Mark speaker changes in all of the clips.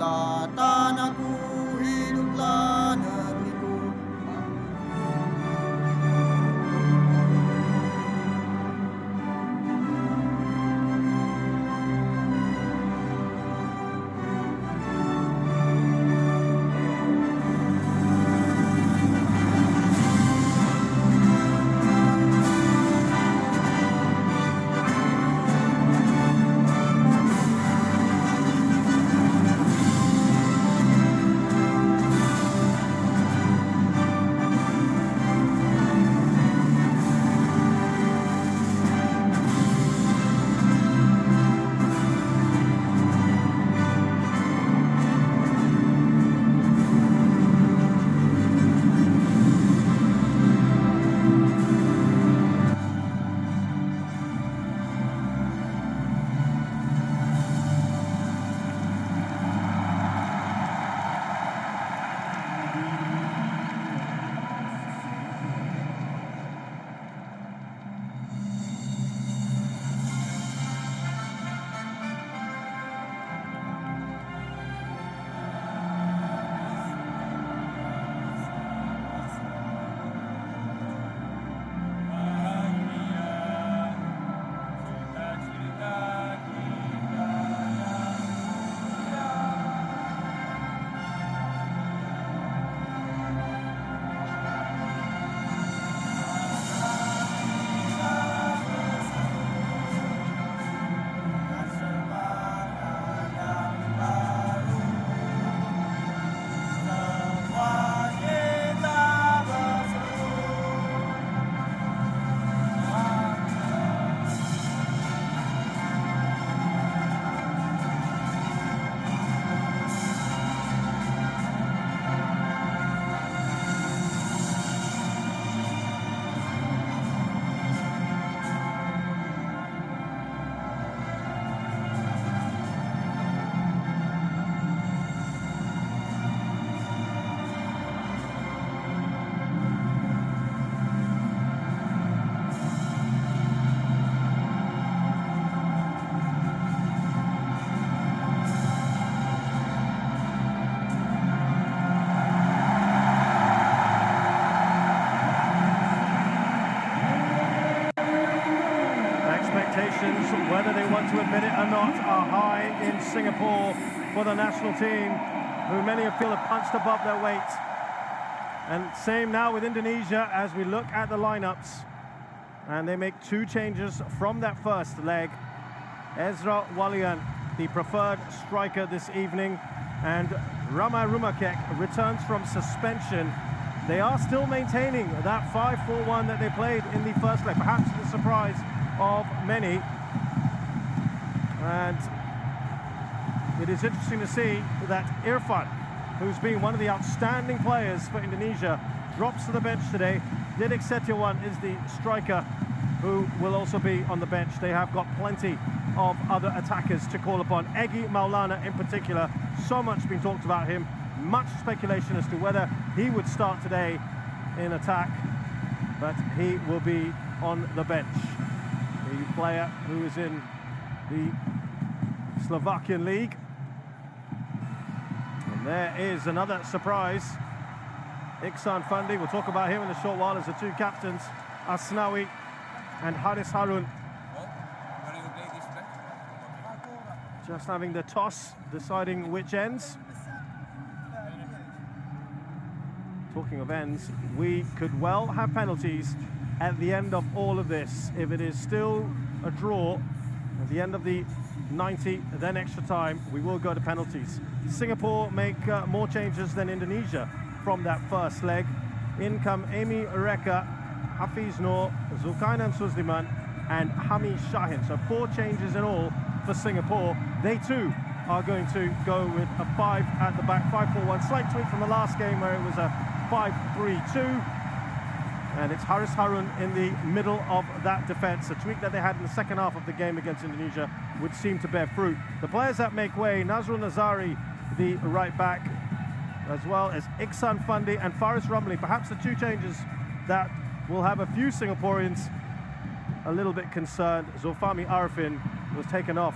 Speaker 1: hiduplah tanahku, hiduplah negeriku.
Speaker 2: Whether they want to admit it or not, are high in Singapore for the national team, who many feel have punched above their weight. And same now with Indonesia as we look at the lineups. And they make two changes from that first leg. Ezra Walian, the preferred striker this evening, and Rama Rumakek returns from suspension. They are still maintaining that 5-4-1 that they played in the first leg, perhaps to the surprise of many. And it is interesting to see that Irfan, who's been one of the outstanding players for Indonesia, drops to the bench today. Didik Setiawan is the striker who will also be on the bench. They have got plenty of other attackers to call upon. Egy Maulana in particular, so much been talked about him. Much speculation as to whether he would start today in attack, but he will be on the bench. The player who is in the Slovakian league. And there is another surprise. Iksan Fandi, we'll talk about him in a short while, as the two captains, Asnawi and Haris Harun, just having the toss, deciding which ends. Talking of ends, we could well have penalties at the end of all of this. If it is still a draw at the end of the 90, then extra time, we will go to penalties. Singapore make more changes than Indonesia from that first leg. In come Amy Reka, Hafiz Noor, Zulkarnain Suzliman and Hami Shahin. So 4 changes in all for Singapore. They too are going to go with a 5 at the back, 5-4-1. Slight tweak from the last game where it was a 5-3-2. And it's Haris Harun in the middle of that defence. A tweak that they had in the second half of the game against Indonesia would seem to bear fruit. The players that make way, Nazrul Nazari, the right back, as well as Iksan Fandi and Faris Ramli. Perhaps the 2 changes that will have a few Singaporeans a little bit concerned. Zulfami Arifin was taken off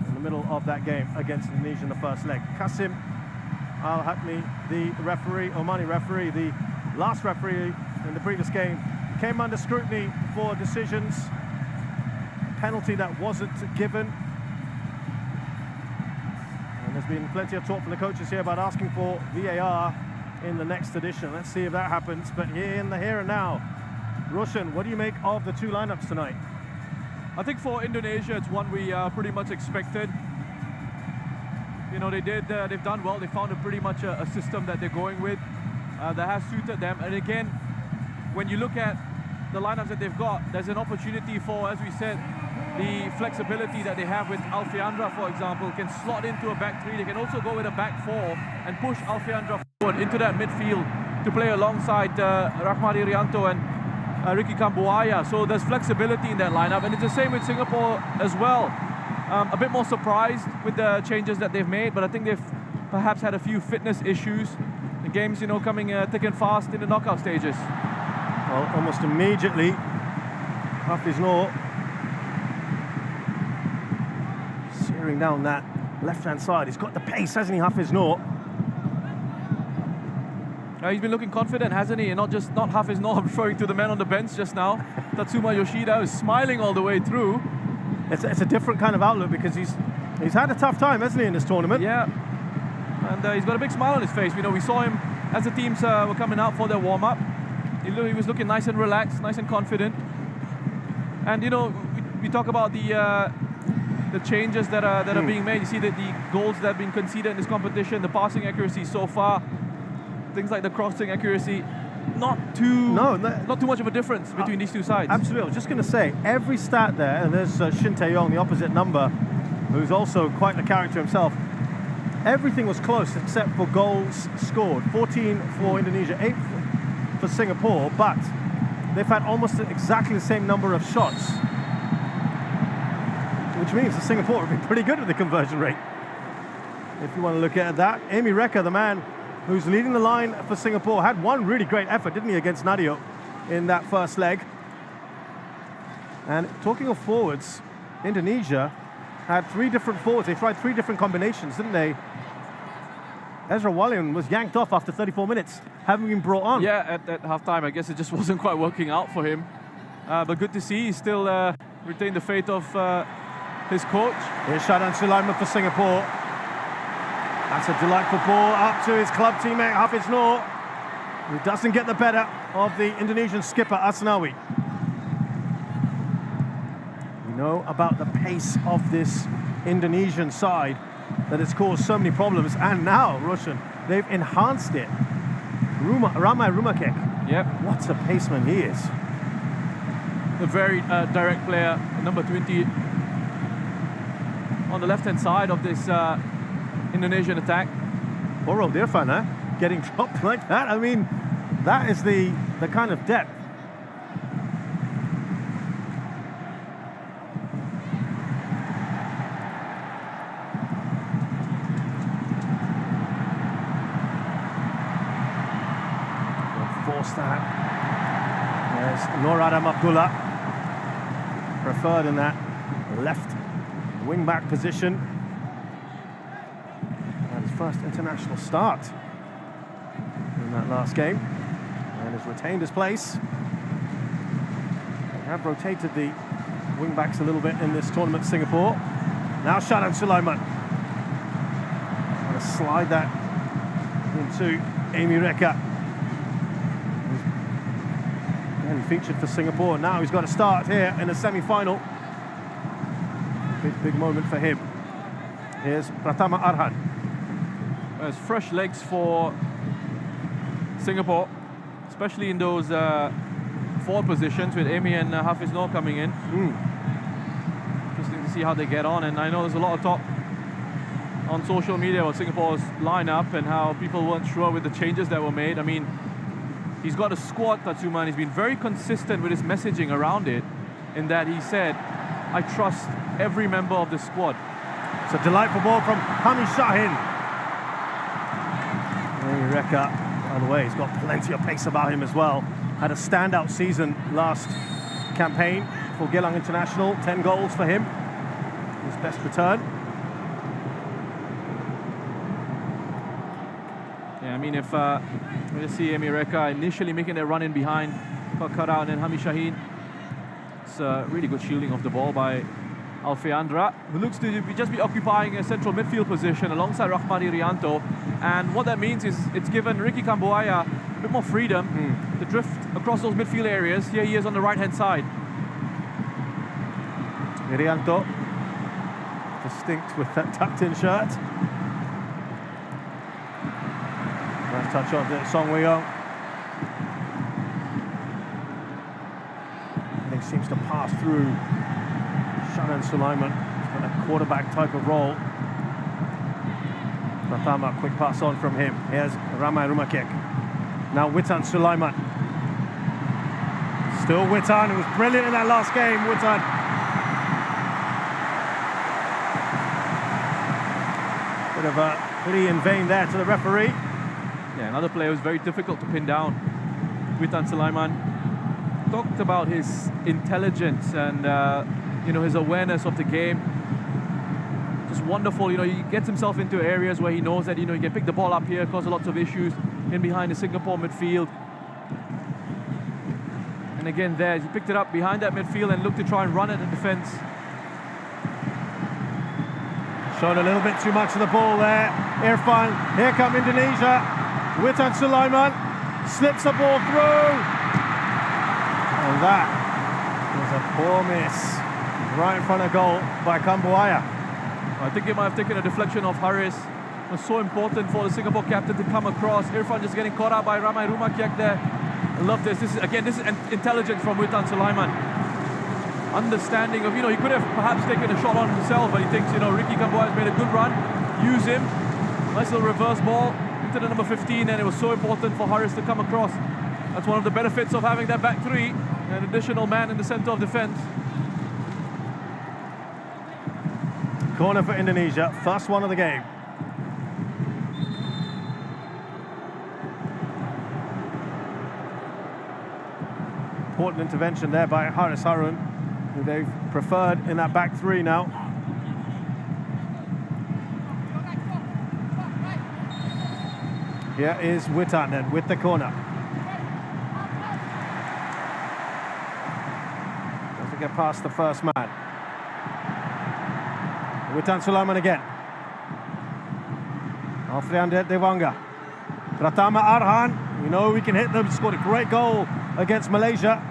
Speaker 2: in the middle of that game against Indonesia in the first leg. Kasim Al-Hatmi, the referee, Omani referee, the last referee in the previous game, came under scrutiny for decisions. Penalty that wasn't given. And there's been plenty of talk from the coaches here about asking for VAR in the next edition. Let's see if that happens. But here in the here and now, Roshan, what do you make of the two lineups tonight?
Speaker 3: I think for Indonesia, it's one we pretty much expected. You know, they've done well. They found pretty much a system that they're going with that has suited them. And again, when you look at the lineups that they've got, there's an opportunity for, as we said, the flexibility that they have with Alfiandra, for example, can slot into a back three. They can also go with a back four and push Alfiandra forward into that midfield to play alongside Rahmat Irianto and Ricky Kambuaya. So there's flexibility in that lineup, and it's the same with Singapore as well. A bit more surprised with the changes that they've made, but I think they've perhaps had a few fitness issues. The game's, you know, coming thick and fast in the knockout stages.
Speaker 2: Well, almost immediately, Hafiz Noor searing down that left-hand side. He's got the pace, hasn't he, Hafiz Noor?
Speaker 3: He's been looking confident, hasn't he? And not Hafiz Noor, I'm referring to the man on the bench just now. Tatsuma Yoshida is smiling all the way through.
Speaker 2: It's a different kind of outlook because he's had a tough time, hasn't he, in this tournament?
Speaker 3: Yeah, and he's got a big smile on his face. You know, we saw him as the teams were coming out for their warm-up. He was looking nice and relaxed, nice and confident. And you know, we talk about the changes that are being made. You see that the goals that have been conceded in this competition, the passing accuracy so far, things like the crossing accuracy, not too much of a difference between these two sides.
Speaker 2: Absolutely. I was just going to say, every stat there, and there's Shin Tae-yong, the opposite number, who's also quite the character himself. Everything was close except for goals scored. 14 for Indonesia, 8 for Singapore, but they've had almost exactly the same number of shots, which means that Singapore would be pretty good at the conversion rate. If you want to look at that, Amy Reka, the man who's leading the line for Singapore, had one really great effort, didn't he, against Nadio in that first leg. And talking of forwards, Indonesia had 3 different forwards. They tried 3 different combinations, didn't they? Ezra Walian was yanked off after 34 minutes, having been brought on.
Speaker 3: Yeah, at half-time, I guess it just wasn't quite working out for him. But good to see he still retained the faith of his coach.
Speaker 2: Here's Shadan Sulaiman for Singapore. That's a delightful ball up to his club teammate Hafiz Noor, who doesn't get the better of the Indonesian skipper Asnawi. We know about the pace of this Indonesian side, that it's caused so many problems, and now, Roshan, they've enhanced it. Ramai Rumakek.
Speaker 3: Yep.
Speaker 2: What a paceman he is.
Speaker 3: A very direct player, number 20, on the left-hand side of this Indonesian attack.
Speaker 2: Poor old Irfan, getting dropped like that. I mean, that is the kind of depth. Force that. There's Nur Adam Abdullah, preferred in that left wing-back position. And his first international start in that last game, and has retained his place. They have rotated the wing-backs a little bit in this tournament, Singapore. Now Shadan Sulaiman trying to slide that into Amy Reka. He featured for Singapore, and now he's got to start here in the semi-final. Big moment for him. Here's Pratama Arhan.
Speaker 3: There's fresh legs for Singapore, especially in those forward positions with Amy and Hafiz Noor coming in. Interesting to see how they get on, and I know there's a lot of talk on social media about Singapore's lineup and how people weren't sure with the changes that were made. I mean, he's got a squad, Tatsuma, and he's been very consistent with his messaging around it, in that he said, I trust every member of the squad.
Speaker 2: It's a delightful ball from Hami Shahin. Reka, by the way, he's got plenty of pace about him as well. Had a standout season last campaign for Geylang International, 10 goals for him. His best return.
Speaker 3: I mean, if we just see Emireka initially making their run in behind, got cut out, and then Hami Shaheen. It's a really good shielding of the ball by Alfeandra, who looks to just be occupying a central midfield position alongside Rahman Irianto. And what that means is it's given Ricky Kambuaya a bit more freedom to drift across those midfield areas. Here he is on the right-hand side.
Speaker 2: Irianto, distinct with that tucked-in shirt. Nice touch on to Song Wei-yong. Everything seems to pass through Shannon Sulaiman. He's got a quarterback type of role. Pratama, quick pass on from him. Here's Ramai Rumakek. Now Witan Sulaiman. Still Witan, who was brilliant in that last game. Witan. Bit of a plea in vain there to the referee.
Speaker 3: Yeah, another player who's very difficult to pin down. Witan Sulaiman talked about his intelligence and you know, his awareness of the game. Just wonderful. You know, he gets himself into areas where he knows that, you know, he can pick the ball up here, cause lots of issues in behind the Singapore midfield. And again there, he picked it up behind that midfield and looked to try and run it in defense.
Speaker 2: Showed a little bit too much of the ball there. Irfan, here come Indonesia. Witan Sulaiman slips the ball through. And that was a poor miss. Right in front of goal by Kambuaya.
Speaker 3: I think it might have taken a deflection of Haris. It was so important for the Singapore captain to come across. Irfan just getting caught out by Ramai Rumakek there. I love this. This is intelligence from Witan Sulaiman. Understanding of, you know, he could have perhaps taken a shot on himself, but he thinks, you know, Ricky Kambuaya has made a good run. Use him. Nice little reverse ball into the number 15, and it was so important for Haris to come across. That's one of the benefits of having that back three, an additional man in the center of defense.
Speaker 2: Corner for Indonesia, first one of the game. Important intervention there by Haris Harun, who they've preferred in that back three now. Here is Witan then with the corner. Doesn't get past the first man. Witan Sulaiman again. Alfreander Dewanga. Pratama Arhan. We know we can hit them. He scored a great goal against Malaysia.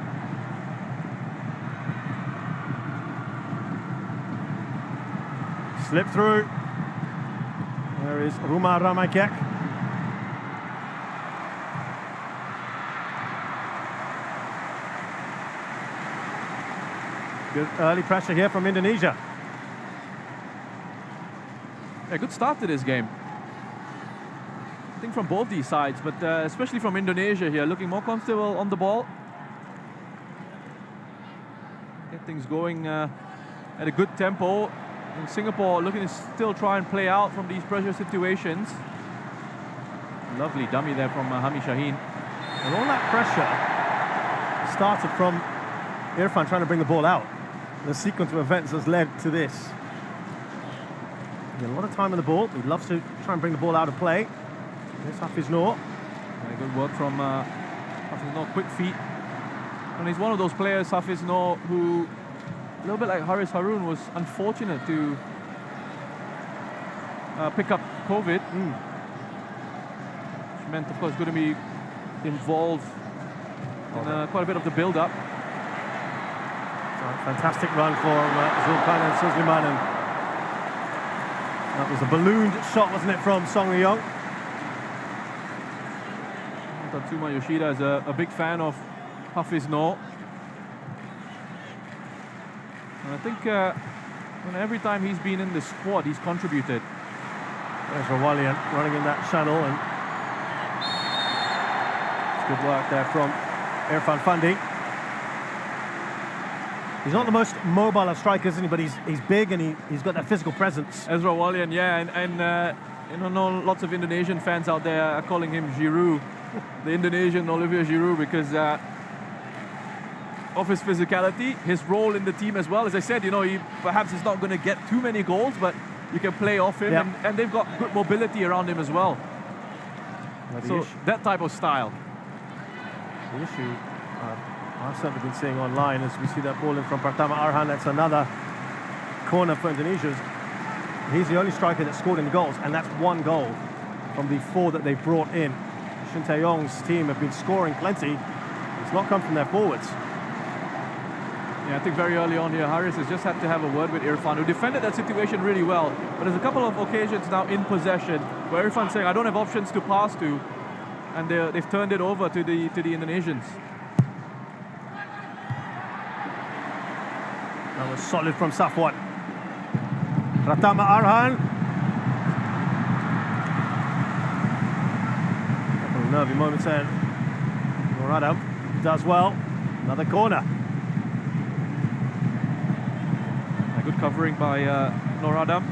Speaker 2: Slip through. There is Ruma Ramaikek. Good early pressure here from Indonesia.
Speaker 3: A good start to this game. I think from both these sides, but especially from Indonesia here, looking more comfortable on the ball. Get things going at a good tempo. In Singapore, looking to still try and play out from these pressure situations. Lovely dummy there from Hami Shaheen.
Speaker 2: And all that pressure started from Irfan trying to bring the ball out. The sequence of events has led to this. A lot of time on the ball. He loves to try and bring the ball out of play. There's Hafiz Noor.
Speaker 3: Very good work from Hafiz Noor, quick feet. And he's one of those players, Hafiz Noor, who, a little bit like Haris Harun, was unfortunate to pick up COVID. Which meant, of course, going to be involved in quite a bit of the build-up.
Speaker 2: Fantastic run for Zulkarnain Suzliman. That was a ballooned shot, wasn't it, from Song Wei-yong?
Speaker 3: Tatsuma Yoshida is a big fan of Hafiz Noor. And I think every time he's been in the squad, he's contributed.
Speaker 2: There's Rawalian running in that channel, and it's good work there from Irfan Fandi. He's not the most mobile of strikers, isn't he? But he's big and he's got that physical presence.
Speaker 3: Ezra Walian, yeah, and you know, lots of Indonesian fans out there are calling him Giroud, the Indonesian Olivier Giroud, because of his physicality, his role in the team as well. As I said, you know, he perhaps is not going to get too many goals, but you can play off him, and they've got good mobility around him as well. So that type of style.
Speaker 2: The issue I've certainly been seeing online as we see that ball in from Pratama Arhan. That's another corner for Indonesia. He's the only striker that scored in goals, and that's one goal from the 4 that they've brought in. Shin Tae-yong's team have been scoring plenty. It's not come from their forwards.
Speaker 3: Yeah, I think very early on here, Haris has just had to have a word with Irfan, who defended that situation really well. But there's a couple of occasions now in possession where Irfan's saying, I don't have options to pass to, and they've turned it over to the Indonesians.
Speaker 2: That was solid from Safwan. Pratama Arhan. A couple of nervy moments there. Noradam does well. Another corner.
Speaker 3: A good covering by Noradam.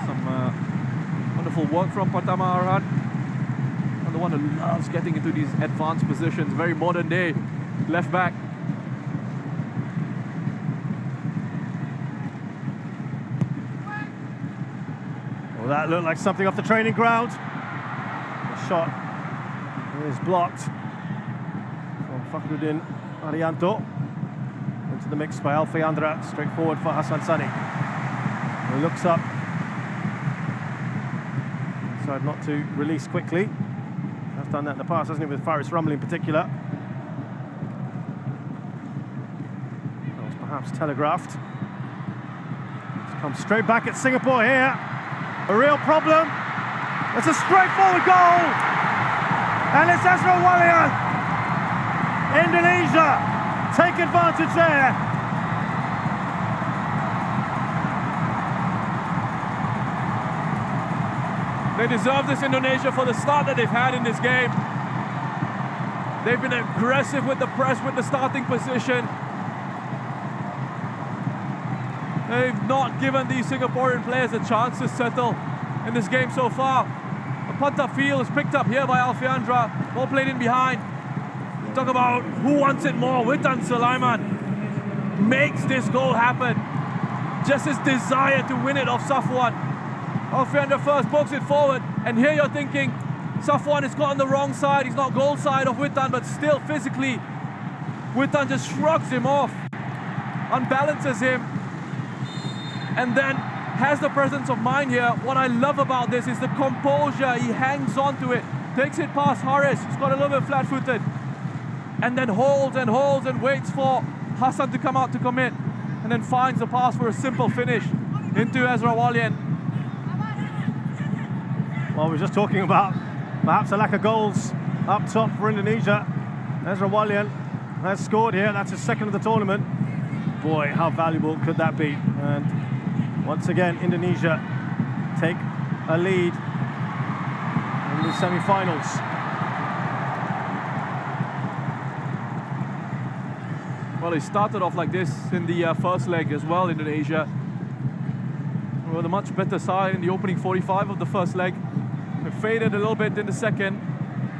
Speaker 3: Some wonderful work from Pratama Arhan. And the one who loves getting into these advanced positions. Very modern day left back.
Speaker 2: Well, that looked like something off the training ground. The shot is blocked from Fakhruddin Arianto. Into the mix by Alfayandra, straight forward for Hassan Sani. He looks up. Decided not to release quickly. Has done that in the past, hasn't he, with Faris Rumley in particular. That was perhaps telegraphed. It's come straight back at Singapore here. A real problem. It's a straightforward goal. And it's Ezra Walian. Indonesia take advantage there.
Speaker 3: They deserve this, Indonesia, for the start that they've had in this game. They've been aggressive with the press, with the starting position. They've not given these Singaporean players a chance to settle in this game so far. A punt field is picked up here by Alfayandra. Ball played in behind. Talk about who wants it more. Witan Sulaiman makes this goal happen. Just his desire to win it off Safwan. Alfayandra first pokes it forward, and here you're thinking Safwan is caught on the wrong side. He's not goal side of Witan, but still physically Witan just shrugs him off, unbalances him, and then has the presence of mind here. What I love about this is the composure. He hangs on to it, takes it past Haris, who's got a little bit flat-footed, and then holds and waits for Hassan to come out to commit, and then finds the pass for a simple finish into Ezra Walian.
Speaker 2: Well, we're just talking about perhaps a lack of goals up top for Indonesia. Ezra Walian has scored here. That's his second of the tournament. Boy, how valuable could that be? And once again, Indonesia take a lead in the semi-finals.
Speaker 3: Well, he started off like this in the first leg as well, Indonesia. They were the much better side in the opening 45 of the first leg. They faded a little bit in the second,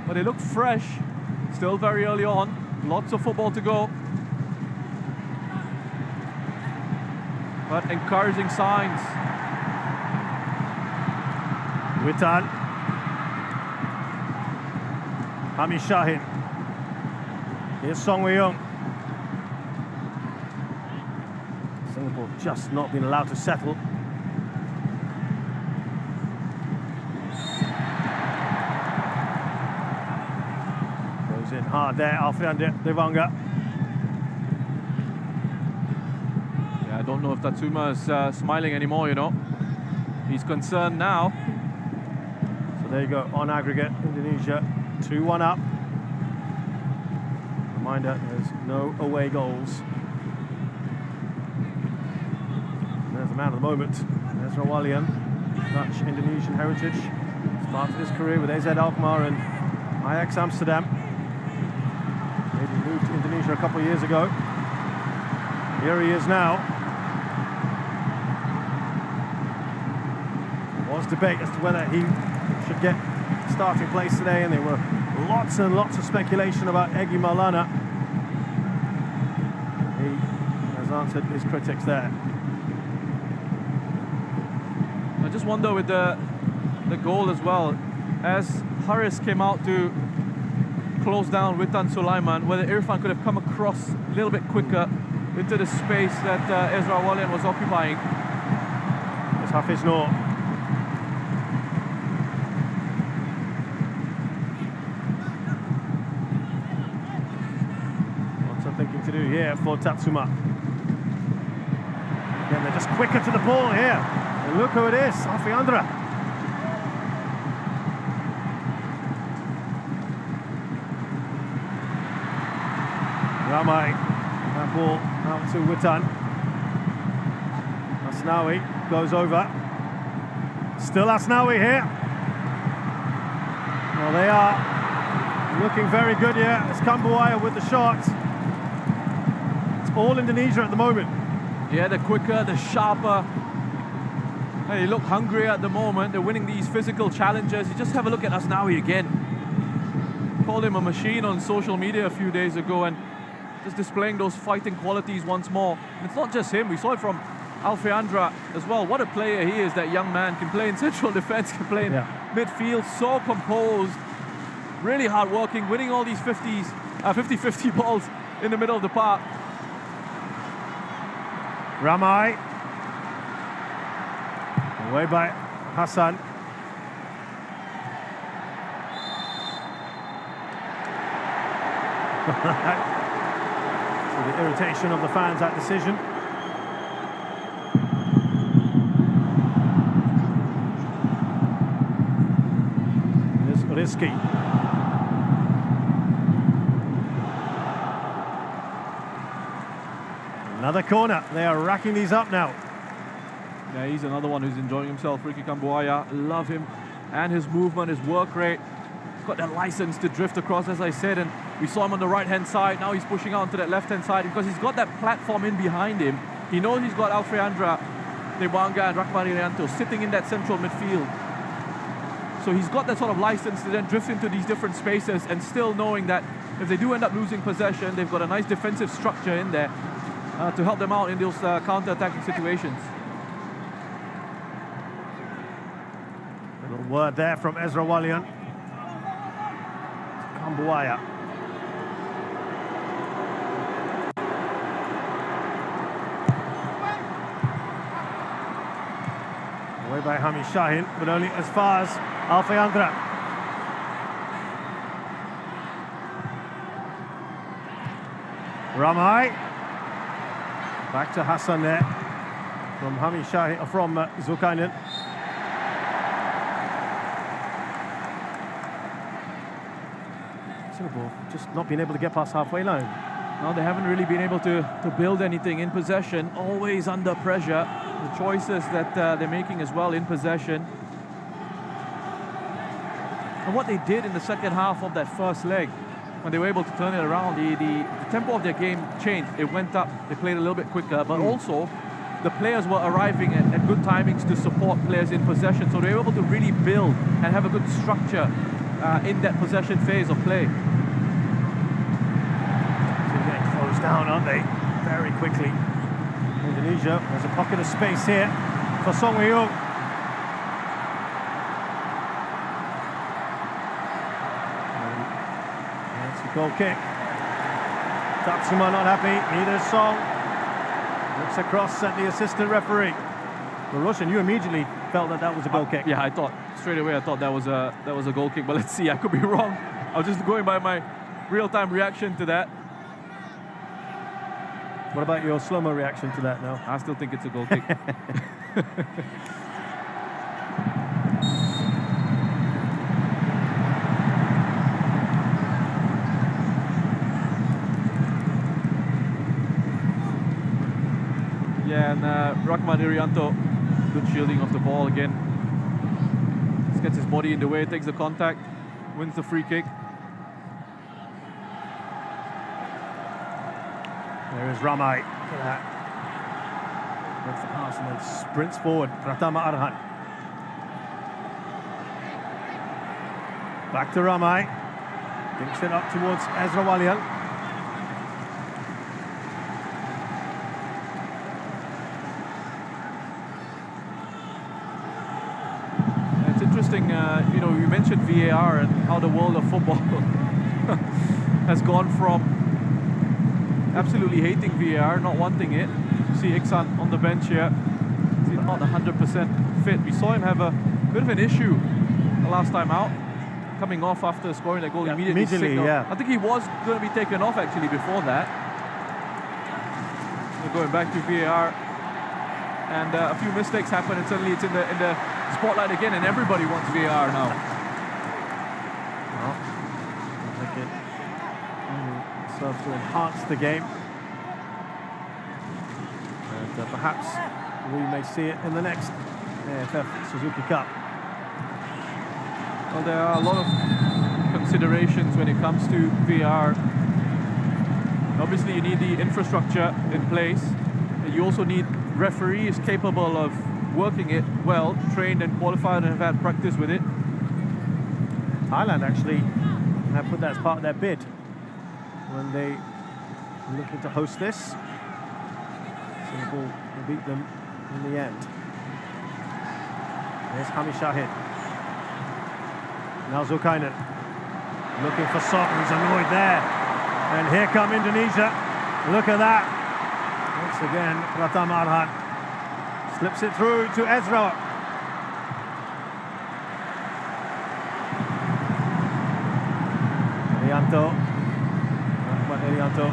Speaker 3: but they looked fresh. Still very early on. Lots of football to go. But encouraging signs.
Speaker 2: Witan. Hamid Shahin. Here's Song Wei-young. Singapore just not been allowed to settle. Goes in hard there, Alfayandra Dewanga.
Speaker 3: Yeah, I don't know if Tatsuma is smiling anymore, you know. He's concerned now.
Speaker 2: So there you go, on aggregate, Indonesia 2-1 up. Reminder, there's no away goals. There's the man of the moment, Ezra Walian, Dutch Indonesian heritage. Started his career with AZ Alkmaar and Ajax Amsterdam. Maybe moved to Indonesia a couple of years ago. Here he is now. There was debate as to whether he should get starting place today, and there were lots and lots of speculation about Egy Maulana. He has answered his critics there.
Speaker 3: I just wonder with the the goal as well. As Haris came out to close down Witan Sulaiman, whether Irfan could have come across a little bit quicker into the space that Ezra Walian was occupying.
Speaker 2: It's Hafiz Noor. What's I'm thinking to do here for Tatsuma? Again, they're just quicker to the ball here. And look who it is, Alfiandra. Ramai, that ball out to Witan. Asnawi goes over. Still Asnawi here. Well, they are looking very good here. It's Kambuaya with the shot. It's all Indonesia at the moment.
Speaker 3: Yeah, the quicker, the sharper. Hey, they look hungry at the moment. They're winning these physical challenges. You just have a look at Asnawi again. Called him a machine on social media a few days ago, and just displaying those fighting qualities once more. And it's not just him, we saw it from Alfiandra as well. What a player he is, that young man. Can play in central defense, can play in midfield, so composed, really hard-working, winning all these 50-50 balls in the middle of the park.
Speaker 2: Ramai. Away by Hassan. The irritation of the fans, that decision. Here's Rizki. Another corner. They are racking these up now.
Speaker 3: Yeah, he's another one who's enjoying himself. Ricky Kambuaya, love him. And his movement, his work rate. He's got that license to drift across, as I said, and we saw him on the right-hand side. Now he's pushing out to that left-hand side because he's got that platform in behind him. He knows he's got Alfreandra, Dewanga and Rahman Irianto sitting in that central midfield. So he's got that sort of license to then drift into these different spaces, and still knowing that if they do end up losing possession, they've got a nice defensive structure in there to help them out in those counter-attacking situations.
Speaker 2: A little word there from Ezra Walian. Kambuaya. Away by Hami Shahin, but only as far as Alfeandra. Ramai. Back to Hassan there. From Hami Shahin, from Zulkarnain. Singapore just not being able to get past halfway line.
Speaker 3: No, they haven't really been able to build anything in possession, always under pressure. The choices that they're making as well in possession. And what they did in the second half of that first leg, when they were able to turn it around, the tempo of their game changed. It went up, they played a little bit quicker, but also the players were arriving at good timings to support players in possession. So they were able to really build and have a good structure in that possession phase of play.
Speaker 2: So they're getting closed down, aren't they? Very quickly. Indonesia, there's a pocket of space here for Song Wei-Ung. That's a goal kick. Tatsuma not happy, neither is Song. Looks across at the assistant referee. Well, Roshan, you immediately felt that was a goal kick.
Speaker 3: Yeah, I thought straight away. I thought that was a goal kick. But let's see. I could be wrong. I was just going by my real-time reaction to that.
Speaker 2: What about your slow-mo reaction to that now?
Speaker 3: I still think it's a goal kick. Yeah, and Rahman Irianto, good shielding of the ball again. Just gets his body in the way, takes the contact, wins the free kick.
Speaker 2: There is Ramai. Look at that. Makes the pass and then sprints forward. Pratama Arhan. Back to Ramai. Dinks it up towards Ezra Walian.
Speaker 3: interesting, you know, you mentioned VAR and how the world of football has gone from absolutely hating VAR, not wanting it. You see Iksan on the bench here. He's not 100% fit. We saw him have a bit of an issue the last time out, coming off after scoring that goal immediately.
Speaker 2: Yeah.
Speaker 3: I think he was going to be taken off actually before that. So going back to VAR, and a few mistakes happen, and suddenly it's in the spotlight again, and everybody wants VAR now.
Speaker 2: Well, I think it serves to enhance the game, and perhaps we may see it in the next AFFSuzuki Cup.
Speaker 3: Well, there are a lot of considerations when it comes to VAR. Obviously, you need the infrastructure in place. And you also need referees capable of working it well, trained and qualified and have had practice with it.
Speaker 2: Thailand actually have put that as part of their bid when they were looking to host this. Singapore will beat them in the end. There's Hami Shahid. Now Zulkarnain looking for Sok, who's annoyed there. And here come Indonesia. Look at that. Once again, Pratama Arhan slips it through to Ezra. Irianto. Irianto.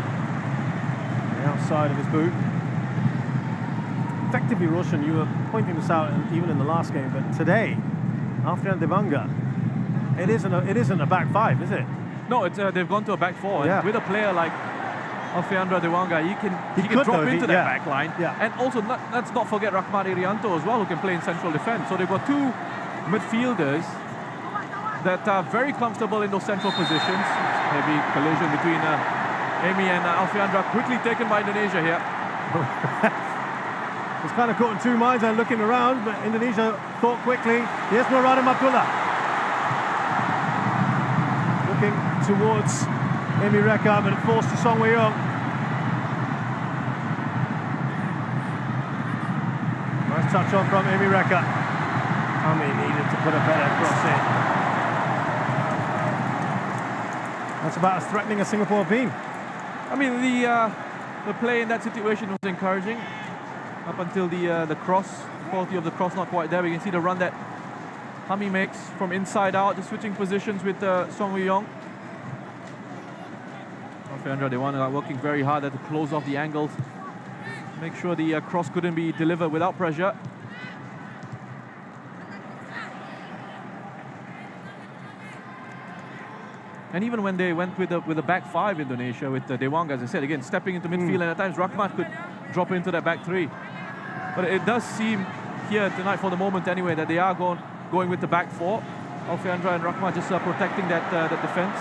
Speaker 2: The outside of his boot. Effectively, Roshan, you were pointing this out even in the last game, but today, Alfian Dewanga, it isn't a back five, is it?
Speaker 3: No, it's they've gone to a back four.
Speaker 2: Yeah.
Speaker 3: And with a player like Alfian Dewanga, he can drop into that back line.
Speaker 2: Yeah.
Speaker 3: And also, let's not forget Rahmat Irianto as well, who can play in central defence. So they've got two midfielders that are very comfortable in those central positions. Maybe collision between Amy and Alfian, quickly taken by Indonesia here.
Speaker 2: It's kind of caught in two minds and looking around, but Indonesia thought quickly. Here's Nuradim Abdullah. Looking towards Amy Reka, but it falls to Song Wei-young. Nice touch on from Amy Reka. Ami needed to put a better cross in. That's about as threatening as Singapore have been.
Speaker 3: I mean, the play in that situation was encouraging. Up until the cross, quality of the cross not quite there. We can see the run that Hami makes from inside out, the switching positions with Song Wei-young. They are working very hard to close off the angles, make sure the cross couldn't be delivered without pressure. And even when they went with the back five, Indonesia, with Dewanga, as I said, again, stepping into midfield, and at times Rahmat could drop into that back three. But it does seem here tonight, for the moment anyway, that they are going with the back four. Alfian and Rahmat just protecting that defence.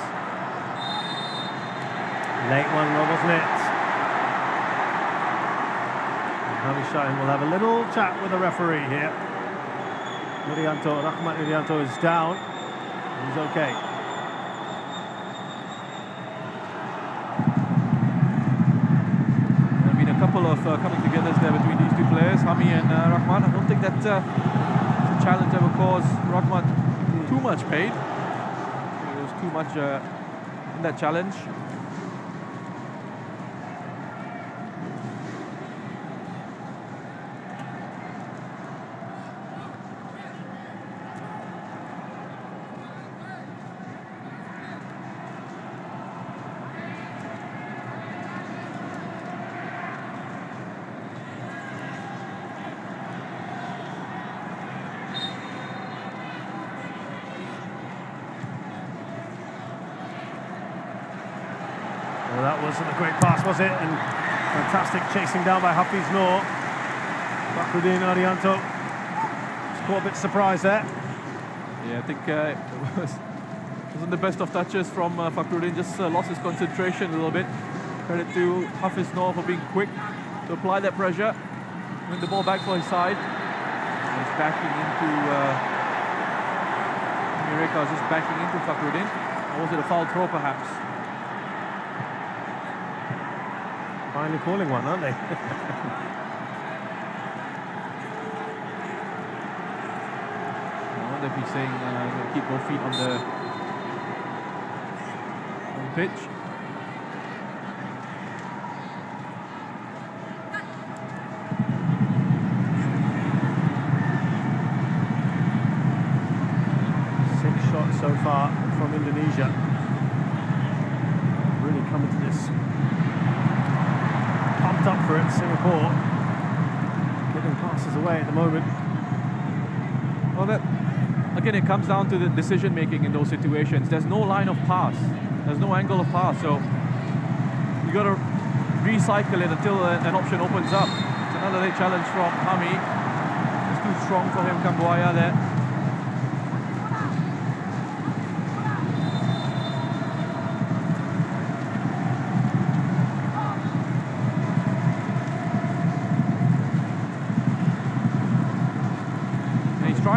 Speaker 2: Late one, wasn't it? Hami Shahid will have a little chat with the referee here. Rahmat Irianto is down. He's okay.
Speaker 3: Couple of coming togethers there between these two players, Hami and Rahmat. I don't think that the challenge ever caused Rahmat too much pain. There was too much in that challenge.
Speaker 2: Well, that wasn't a great pass, was it? And fantastic chasing down by Hafiz Noor. Fakhruddin Arianto was caught a bit surprised there.
Speaker 3: Yeah, I think it wasn't the best of touches from Fakhruddin, just lost his concentration a little bit. Credit to Hafiz Noor for being quick to apply that pressure, win the ball back for his side. He's backing into Mireka, just backing into Fakhruddin. Or was it a foul throw perhaps?
Speaker 2: Finally calling one, aren't they?
Speaker 3: Well, wonder if he's saying keep both feet on the pitch.
Speaker 2: So far from Indonesia. Really coming to this. Pumped up for it, Singapore. Giving passes away at the moment.
Speaker 3: Well, that again, it comes down to the decision making in those situations. There's no line of pass. There's no angle of pass. So you got to recycle it until an option opens up. It's another late challenge from Hami. It's too strong for him, Kambuaya there.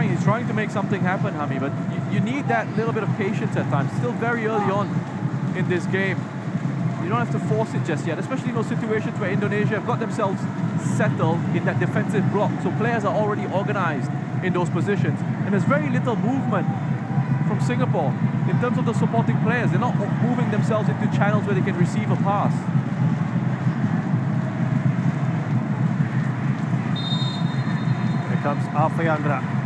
Speaker 3: He's trying to make something happen, Hami, but you need that little bit of patience at times. Still very early on in this game. You don't have to force it just yet, especially in those situations where Indonesia have got themselves settled in that defensive block. So players are already organized in those positions. And there's very little movement from Singapore in terms of the supporting players. They're not moving themselves into channels where they can receive a pass.
Speaker 2: Here comes AFFCUP.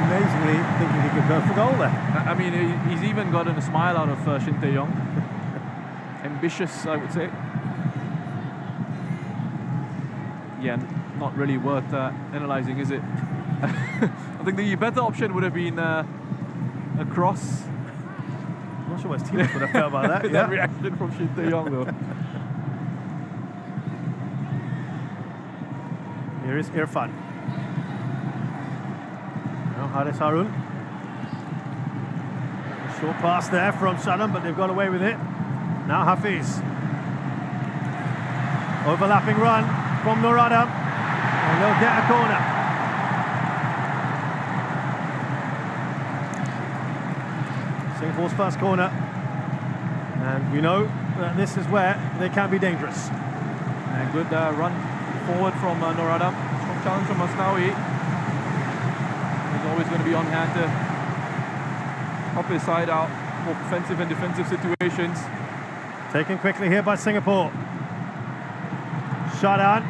Speaker 2: Amazingly thinking he could go for goal there.
Speaker 3: I mean, he's even gotten a smile out of Shin Tae-yong. Ambitious, I would say. Yeah, not really worth analysing, is it? I think the better option would have been a cross.
Speaker 2: I'm not sure what his teammates would have felt about that.
Speaker 3: That reaction from Shin Tae-yong, though.
Speaker 2: Here is Irfan. Now Haris Harun. A short pass there from Shannon, but they've got away with it. Now Hafiz. Overlapping run from Noradam. And they'll get a corner. Singapore's first corner. And we know that this is where they can be dangerous.
Speaker 3: And good run forward from Noradam. Strong challenge from Masnawi. He's always going to be on hand to help his side out. More offensive and defensive situations.
Speaker 2: Taken quickly here by Singapore. Shadan.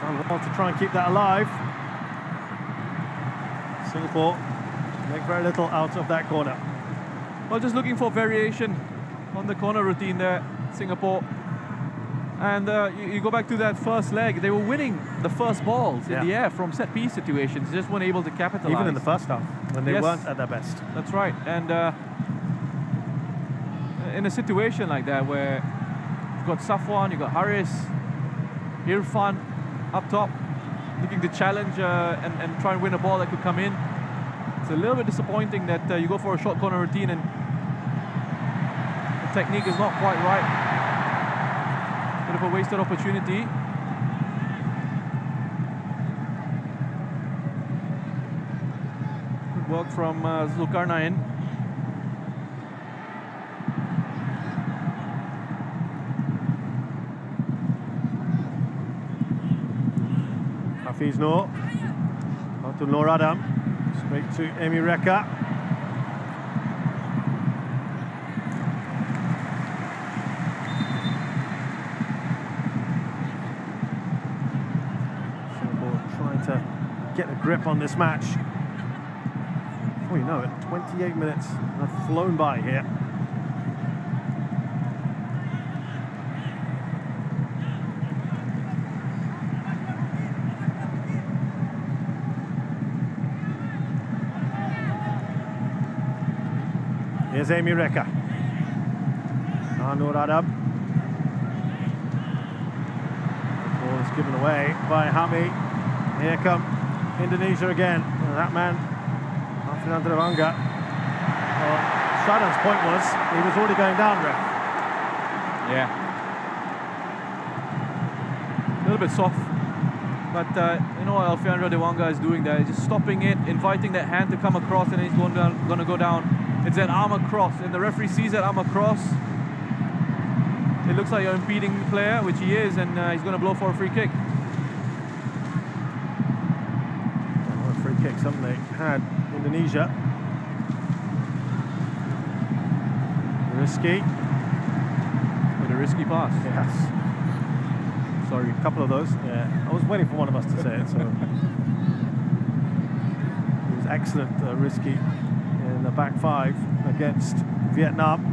Speaker 2: Done well to try and keep that alive. Singapore make very little out of that corner.
Speaker 3: Well, just looking for variation on the corner routine there, Singapore. And you go back to that first leg, they were winning the first balls in the air from set-piece situations, just weren't able to capitalize.
Speaker 2: Even in the first half, when they weren't at their best.
Speaker 3: That's right. And in a situation like that, where you've got Safwan, you've got Haris, Irfan up top, looking to challenge and try and win a ball that could come in. It's a little bit disappointing that you go for a short corner routine and the technique is not quite right. Bit of a wasted opportunity. Good work from Zulkarnain.
Speaker 2: Hafiz Noor. On to Noradam. Straight to Emi Reka. To get a grip on this match. Before you know it, 28 minutes have flown by here. Here's Emi Reka. Noradam. The ball is given away by Hami. Here come Indonesia again. That man, Alfian Dewanga. Well, Shadan's point was he was already going down, ref.
Speaker 3: Yeah. A little bit soft. But you know what Alfian Dewanga is doing there? He's just stopping it, inviting that hand to come across, and he's going to go down. It's an arm across, and the referee sees that arm across. it looks like you're impeding the player, which he is, and he's going to blow for a free kick.
Speaker 2: Free kick, something they had Indonesia. Risky.
Speaker 3: With a risky pass.
Speaker 2: Yes. Sorry, a couple of those. Yeah, I was waiting for one of us to say it. So it was excellent, risky in the back five against Vietnam.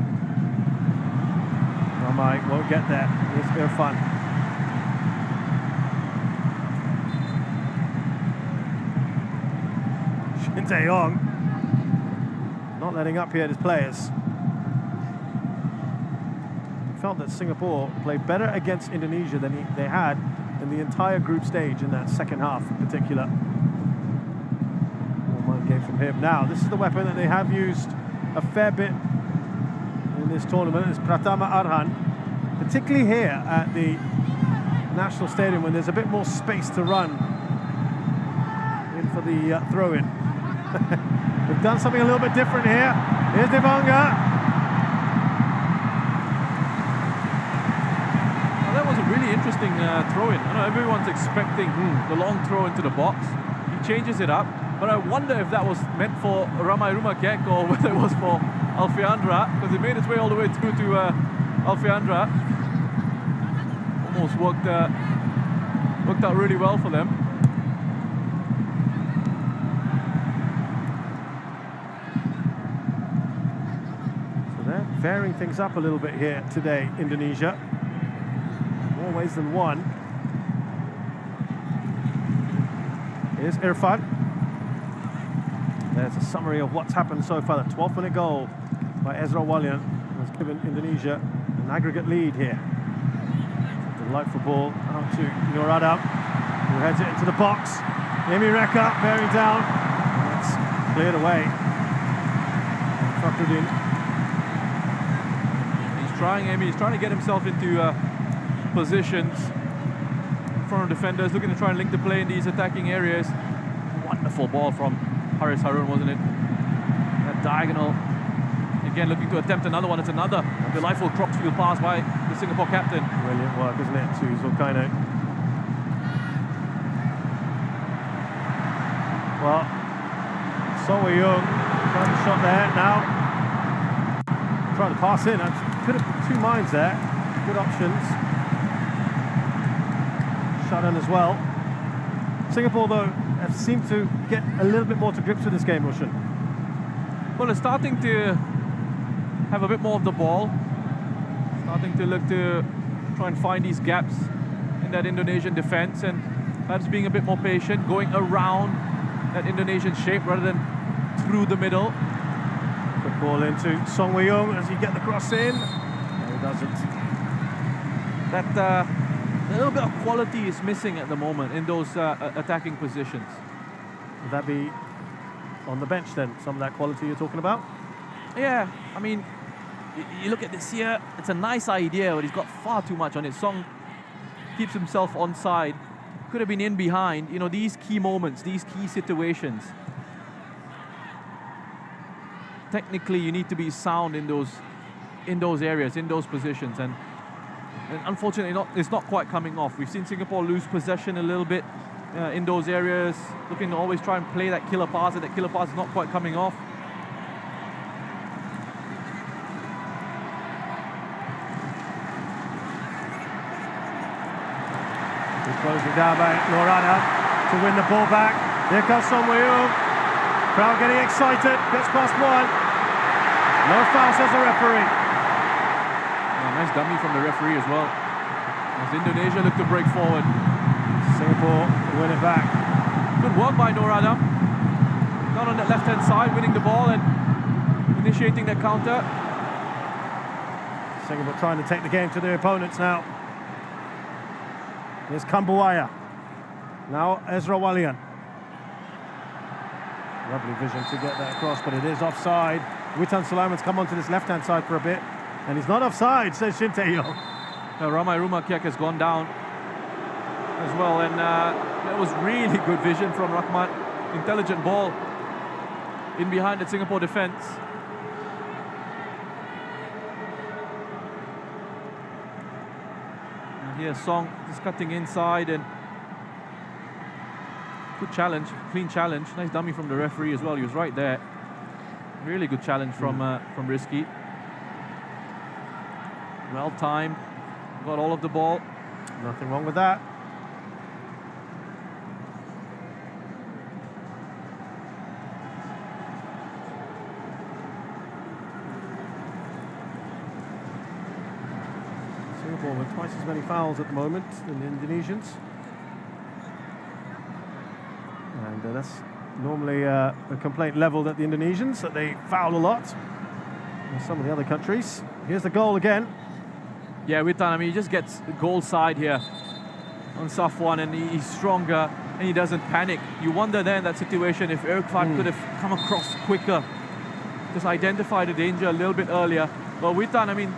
Speaker 2: Ramai won't get there. Here's Irfan. Shin Tae-yong not letting up here at his players. Felt that Singapore played better against Indonesia than they had in the entire group stage in that second half in particular. More mind game from him. Now, this is the weapon that they have used a fair bit in this tournament. It's Pratama Arhan, particularly here at the National Stadium when there's a bit more space to run in for the throw-in. We've done something a little bit different here. Here's Devanga.
Speaker 3: That was a really interesting throw-in. I know everyone's expecting the long throw into the box. He changes it up, but I wonder if that was meant for Ramai Rumakek or whether it was for Alfiandra, because it made its way all the way through to Alfiandra. Almost worked out really well for them.
Speaker 2: So they're varying things up a little bit here today, Indonesia. More ways than one. Here's Irfan. There's a summary of what's happened so far. The 12th-minute goal by Ezra Walian has given Indonesia an aggregate lead here. Delightful ball out to Nur Adam, who heads it into the box. Emi Reka bearing down. And that's cleared away. Fakhruddin.
Speaker 3: He's trying, Emi. He's trying to get himself into positions in front of defenders, looking to try and link the play in these attacking areas. Wonderful ball from Haris Harun, wasn't it? That diagonal. Again, looking to attempt another one. It's another delightful crossfield pass by the Singapore captain.
Speaker 2: Brilliant work, isn't it, to Zulkarnain? Well, Song Wei-young trying the shot there now. Trying to pass in. Could have two minds there. Good options. Shot on as well. Singapore, though, have seemed to get a little bit more to grips with this game, Roshan.
Speaker 3: Well, it's starting to have a bit more of the ball. Starting to look to try and find these gaps in that Indonesian defense and perhaps being a bit more patient, going around that Indonesian shape rather than through the middle.
Speaker 2: Quick ball into Song Wei-young as he get the cross in. No, he doesn't.
Speaker 3: That a little bit of quality is missing at the moment in those attacking positions.
Speaker 2: Would that be on the bench then, some of that quality you're talking about?
Speaker 3: Yeah, I mean, you look at this here, it's a nice idea, but he's got far too much on it. Song keeps himself onside. Could have been in behind. You know, these key moments, these key situations. Technically, you need to be sound in those areas, in those positions, and unfortunately, it's not quite coming off. We've seen Singapore lose possession a little bit in those areas, looking to always try and play that killer pass, and that killer pass is not quite coming off.
Speaker 2: Closing down by Nur Adam to win the ball back. Here comes Song Wei-young. Crowd getting excited. Gets past one. No foul, says the referee.
Speaker 3: Nice dummy from the referee as well. As Indonesia look to break forward.
Speaker 2: Singapore win it back.
Speaker 3: Good work by Nur Adam. Not on that left-hand side, winning the ball and initiating that counter.
Speaker 2: Singapore trying to take the game to their opponents now. Here's Kambuaya. Now Ezra Walian. Lovely vision to get that across, but it is offside. Witan Sulaiman's come onto this left-hand side for a bit. And he's not offside, says Shin Tae-yong.
Speaker 3: Ramai Rumakek has gone down as well, and that was really good vision from Rahmat. Intelligent ball in behind the Singapore defense. Here, Song just cutting inside, and good challenge, clean challenge. Nice dummy from the referee as well. He was right there. Really good challenge from Risky. Well timed. Got all of the ball.
Speaker 2: Nothing wrong with that. Singapore with twice as many fouls at the moment than the Indonesians. And that's normally a complaint levelled at the Indonesians, that they foul a lot. And some of the other countries. Here's the goal again.
Speaker 3: Yeah, Witan, I mean, he just gets the goal side here on Safwan, and he's stronger and he doesn't panic. You wonder then in that situation if Irfan could have come across quicker, just identify the danger a little bit earlier. But Witan, I mean,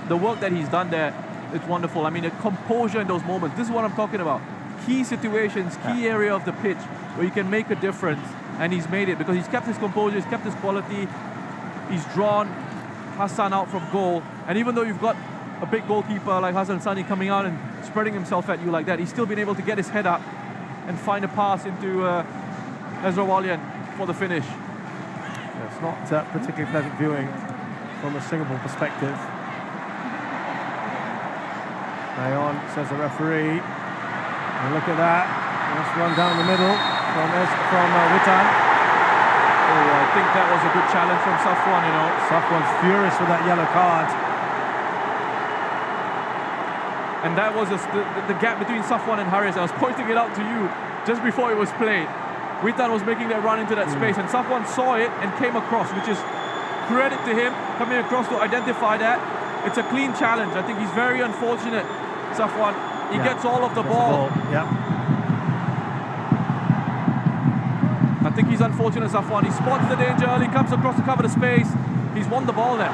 Speaker 3: the work that he's done there, it's wonderful. I mean, the composure in those moments, this is what I'm talking about. Key situations, key area of the pitch where you can make a difference, and he's made it because he's kept his composure, he's kept his quality, he's drawn Hassan out from goal, and even though you've got a big goalkeeper like Hassan Sani coming out and spreading himself at you like that, he's still been able to get his head up and find a pass into Ezra Walian for the finish.
Speaker 2: Yeah, it's not particularly pleasant viewing from a Singapore perspective. Play on, says the referee. And look at that. Nice run down the middle from Witan.
Speaker 3: Oh, I think that was a good challenge from Safwan, you know.
Speaker 2: Safwan's furious with that yellow card.
Speaker 3: And that was the gap between Safwan and Haris. I was pointing it out to you just before it was played. Witan was making that run into that space, and Safwan saw it and came across, which is credit to him, coming across to identify that. It's a clean challenge. I think he's very unfortunate, Safwan. He gets all of the ball.
Speaker 2: Yeah.
Speaker 3: I think he's unfortunate, Safwan. He spots the danger early, comes across to cover the space. He's won the ball there.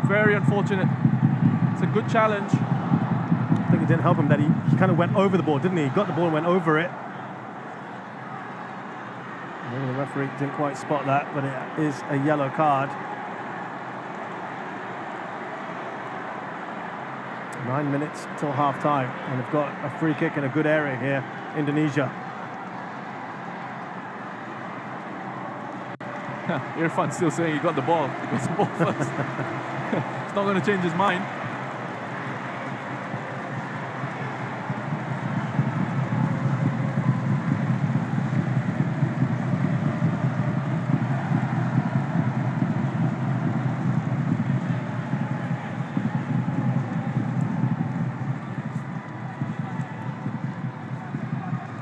Speaker 3: Very unfortunate. It's a good challenge.
Speaker 2: I think it didn't help him that he kind of went over the ball, didn't he? He got the ball and went over it. Maybe the referee didn't quite spot that, but it is a yellow card. 9 minutes till half-time, and they've got a free kick in a good area here, Indonesia.
Speaker 3: Irfan's still saying he got the ball. He got the ball first. It's not going to change his mind.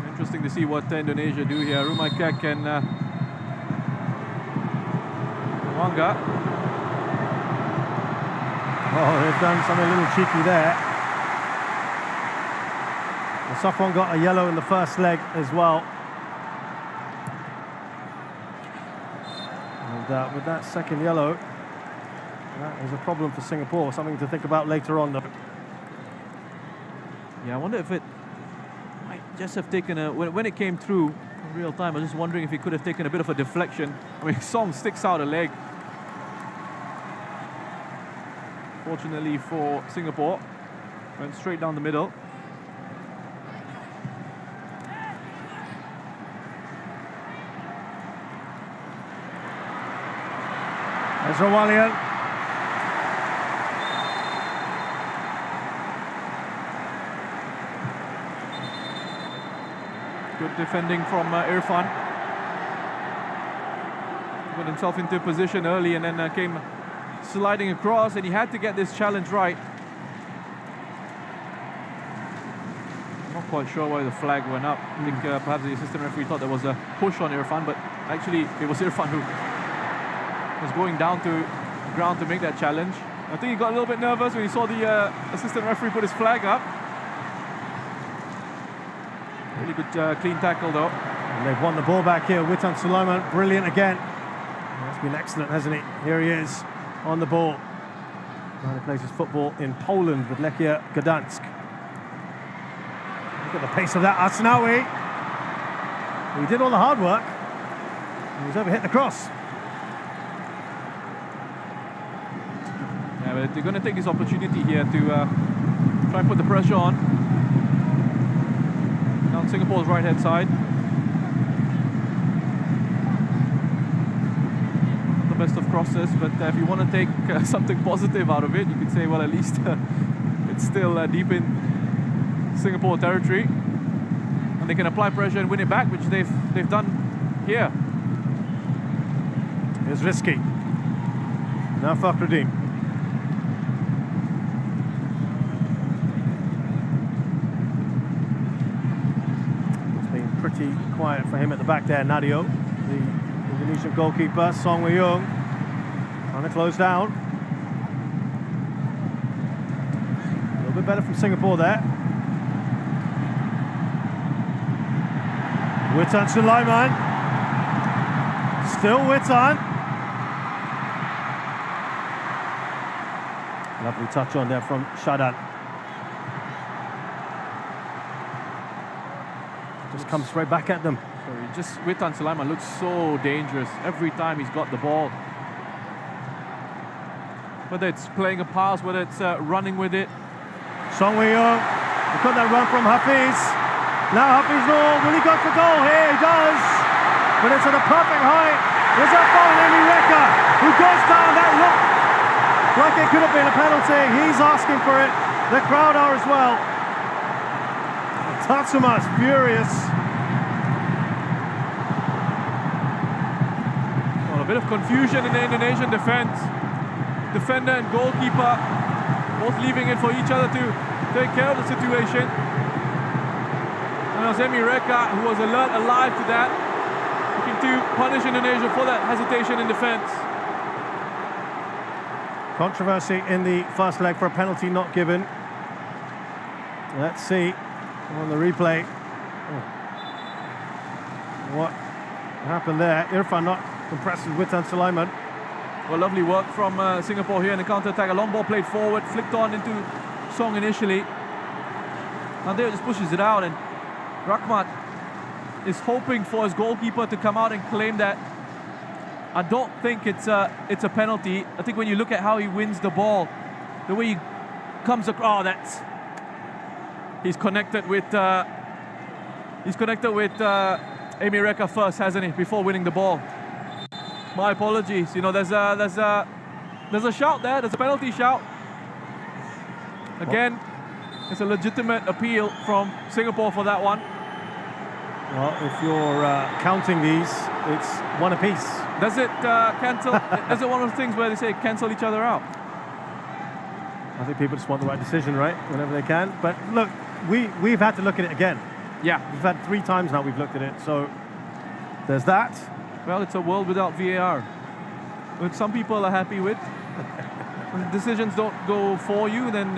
Speaker 3: Interesting to see what Indonesia do here. Rumaikek and Wanga.
Speaker 2: Oh, they've done something a little cheeky there. Well, Safwan got a yellow in the first leg as well. And with that second yellow, that was a problem for Singapore. Something to think about later on, though.
Speaker 3: Yeah, I wonder if it might just have taken a... When it came through in real time, I was just wondering if he could have taken a bit of a deflection. I mean, Song sticks out a leg. Fortunately for Singapore, went straight down the middle.
Speaker 2: Ezra Walian.
Speaker 3: Good defending from Irfan. Got himself into position early and then came sliding across, and he had to get this challenge right. I'm not quite sure why the flag went up. I think perhaps the assistant referee thought there was a push on Irfan, but actually it was Irfan who was going down to the ground to make that challenge. I think he got a little bit nervous when he saw the assistant referee put his flag up. Really good clean tackle though.
Speaker 2: And they've won the ball back here. Witan Sulaiman, brilliant again. That's been excellent, hasn't he? Here he is on the ball. Now he plays his football in Poland with Lechia Gdansk. Look at the pace of that Asnawi. He did all the hard work. He's overhit the cross.
Speaker 3: Yeah, Yeah, but they're going to take this opportunity here to try and put the pressure on. Down Singapore's right-hand side. The best of crosses, but if you want to take something positive out of it, you could say, well, at least it's still deep in Singapore territory, and they can apply pressure and win it back, which they've done here.
Speaker 2: It's risky. Now Fakhruddin. It's been pretty quiet for him at the back there, Nadio, the Indonesian goalkeeper. Song Wei-Yung trying to close down. A little bit better from Singapore there. Witan Sulaiman. Still Witan. Lovely touch on there from Shadan. Just comes straight back at them.
Speaker 3: Sorry, just Witan Sulaiman looks so dangerous every time he's got the ball. Whether it's playing a pass, whether it's running with it.
Speaker 2: Song Wei-Yung. Look at that run from Hafiz. Now Hafiz Noor, will he go for goal here? He does. But it's at a perfect height. There's that foul, Emi Reka, who goes down that rock. Like it could have been a penalty. He's asking for it. The crowd are as well. Tatsuma's furious.
Speaker 3: Well, a bit of confusion in the Indonesian defense. Defender and goalkeeper both leaving it for each other to take care of the situation. And it was Emi Reka who was alert, alive to that, looking to punish Indonesia for that hesitation in defense.
Speaker 2: Controversy in the first leg for a penalty not given. Let's see on the replay what happened there. Irfan not impressed with Witan Sulaiman.
Speaker 3: Well, lovely work from Singapore here in the counter-attack. A long ball played forward, flicked on into Song initially. Now there just pushes it out, and Rahmat is hoping for his goalkeeper to come out and claim that. I don't think it's a penalty. I think when you look at how he wins the ball, the way he comes across, oh, that's he's connected with Emi Reka first, hasn't he? Before winning the ball. My apologies. You know, there's a shout there. There's a penalty shout. Again, it's a legitimate appeal from Singapore for that one.
Speaker 2: Well, if you're counting these, it's one apiece.
Speaker 3: Does it cancel? Is it one of the things where they say cancel each other out?
Speaker 2: I think people just want the right decision, right? Whenever they can. But look, we've had to look at it again.
Speaker 3: Yeah.
Speaker 2: We've had 3 times now we've looked at it. So there's that.
Speaker 3: Well, it's a world without VAR, which some people are happy with. When decisions don't go for you, then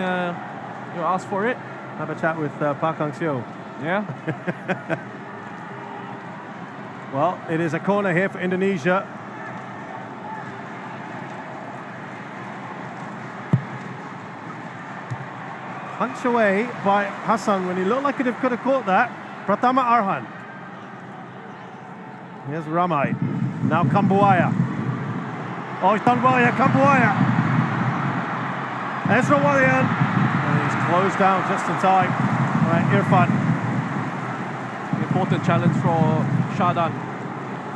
Speaker 3: you ask for it.
Speaker 2: Have a chat with Park Hang-seo.
Speaker 3: Yeah.
Speaker 2: Well, it is a corner here for Indonesia. Punch away by Hassan when he looked like he could have caught that. Pratama Arhan. Here's Ramai. Now Kambuaya. Oh, Kambuaya. Ezra Walian. And he's closed down just in time. Right, Irfan.
Speaker 3: Important challenge for Shadan.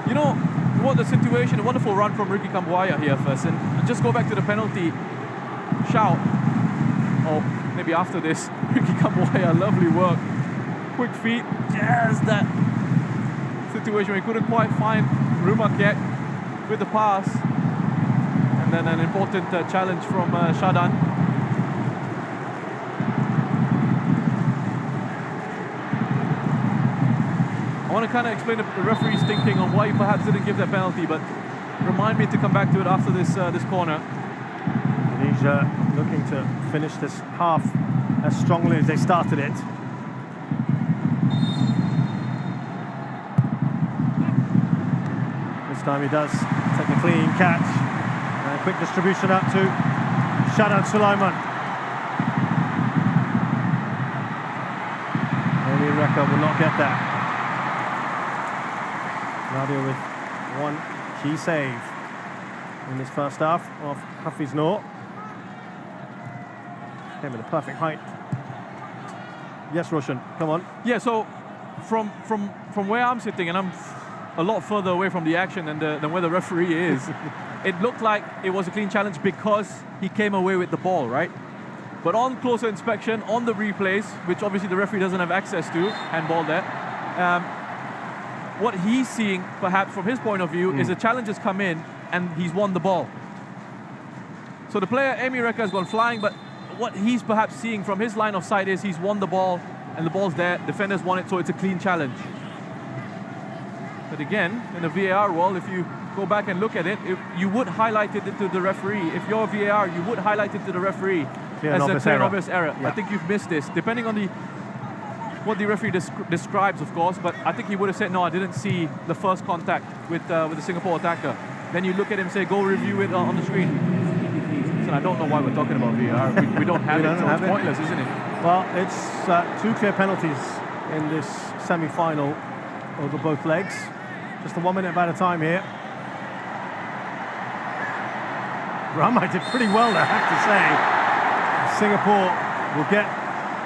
Speaker 3: You know what the situation, a wonderful run from Ricky Kambuaya here first, and just go back to the penalty shout. Oh, maybe after this, Ricky Kambuaya, lovely work. Quick feet, just that situation where he couldn't quite find Rumakek with the pass. And then an important challenge from Shadan. I want to kind of explain the referee's thinking on why he perhaps didn't give that penalty, but remind me to come back to it after this corner.
Speaker 2: Indonesia looking to finish this half as strongly as they started it. This time he does take a clean catch. And a quick distribution out to Shadan Sulaiman. Emi Reka will not get that. Nadia with one key save in this first half of Hafiz Noor. Came at the perfect height. Yes, Roshan, come on.
Speaker 3: Yeah, so from where I'm sitting, and I'm a lot further away from the action than where the referee is, it looked like it was a clean challenge because he came away with the ball, right? But on closer inspection, on the replays, which obviously the referee doesn't have access to, handball there, what he's seeing, perhaps from his point of view, is a challenge has come in and he's won the ball. So the player, Emi Reka, has gone flying, but what he's perhaps seeing from his line of sight is he's won the ball and the ball's there, defenders won it, so it's a clean challenge. But again, in the VAR world, if you go back and look at it, you would highlight it to the referee. If you're VAR, you would highlight it to the referee as a clear and obvious error. Yeah. I think you've missed this, depending on what the referee describes, of course, but I think he would have said, no, I didn't see the first contact with the Singapore attacker. Then you look at him and say, go review it on the screen. So I don't know why we're talking about VAR. We don't have it, so it's pointless, isn't it?
Speaker 2: Well, it's 2 clear penalties in this semi-final over both legs. Just a 1 minute at a time here. Ramai did pretty well there, I have to say. Singapore will get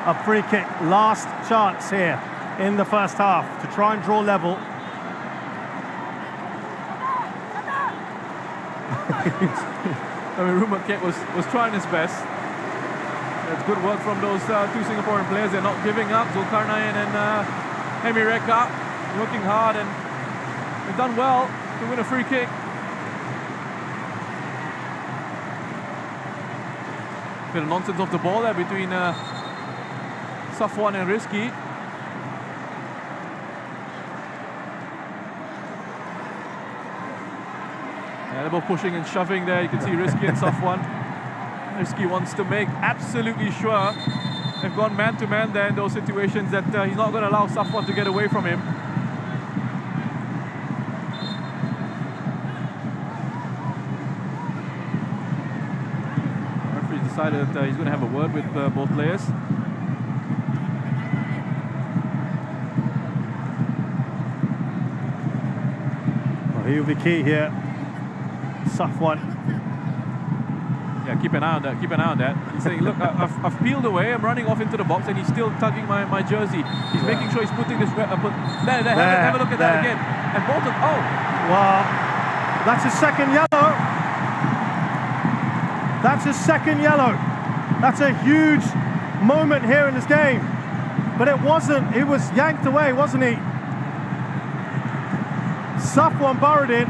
Speaker 2: a free kick. Last chance here in the first half to try and draw level.
Speaker 3: I mean, Rumakek was trying his best. That's good work from those 2 Singaporean players. They're not giving up. Zulkarnain and Emi Reka working hard, and they've done well to win a free kick. Bit of nonsense off the ball there between Safwan and Rizky. Yeah, they're both pushing and shoving there. You can see Rizky and Safwan. Rizky wants to make absolutely sure they've gone man to man there in those situations that he's not going to allow Safwan to get away from him. Decided that he's going to have a word with both players.
Speaker 2: Well, he will be key here. Safwan.
Speaker 3: Yeah, keep an eye on that. Keep an eye on that. He's saying, look, I've peeled away. I'm running off into the box, and he's still tugging my jersey. He's making sure he's putting this. Have a look at that again. And Bolton. Oh,
Speaker 2: well, that's his second yellow. That's his second yellow. That's a huge moment here in this game. But it wasn't. He was yanked away, wasn't he? Safwan borrowed it.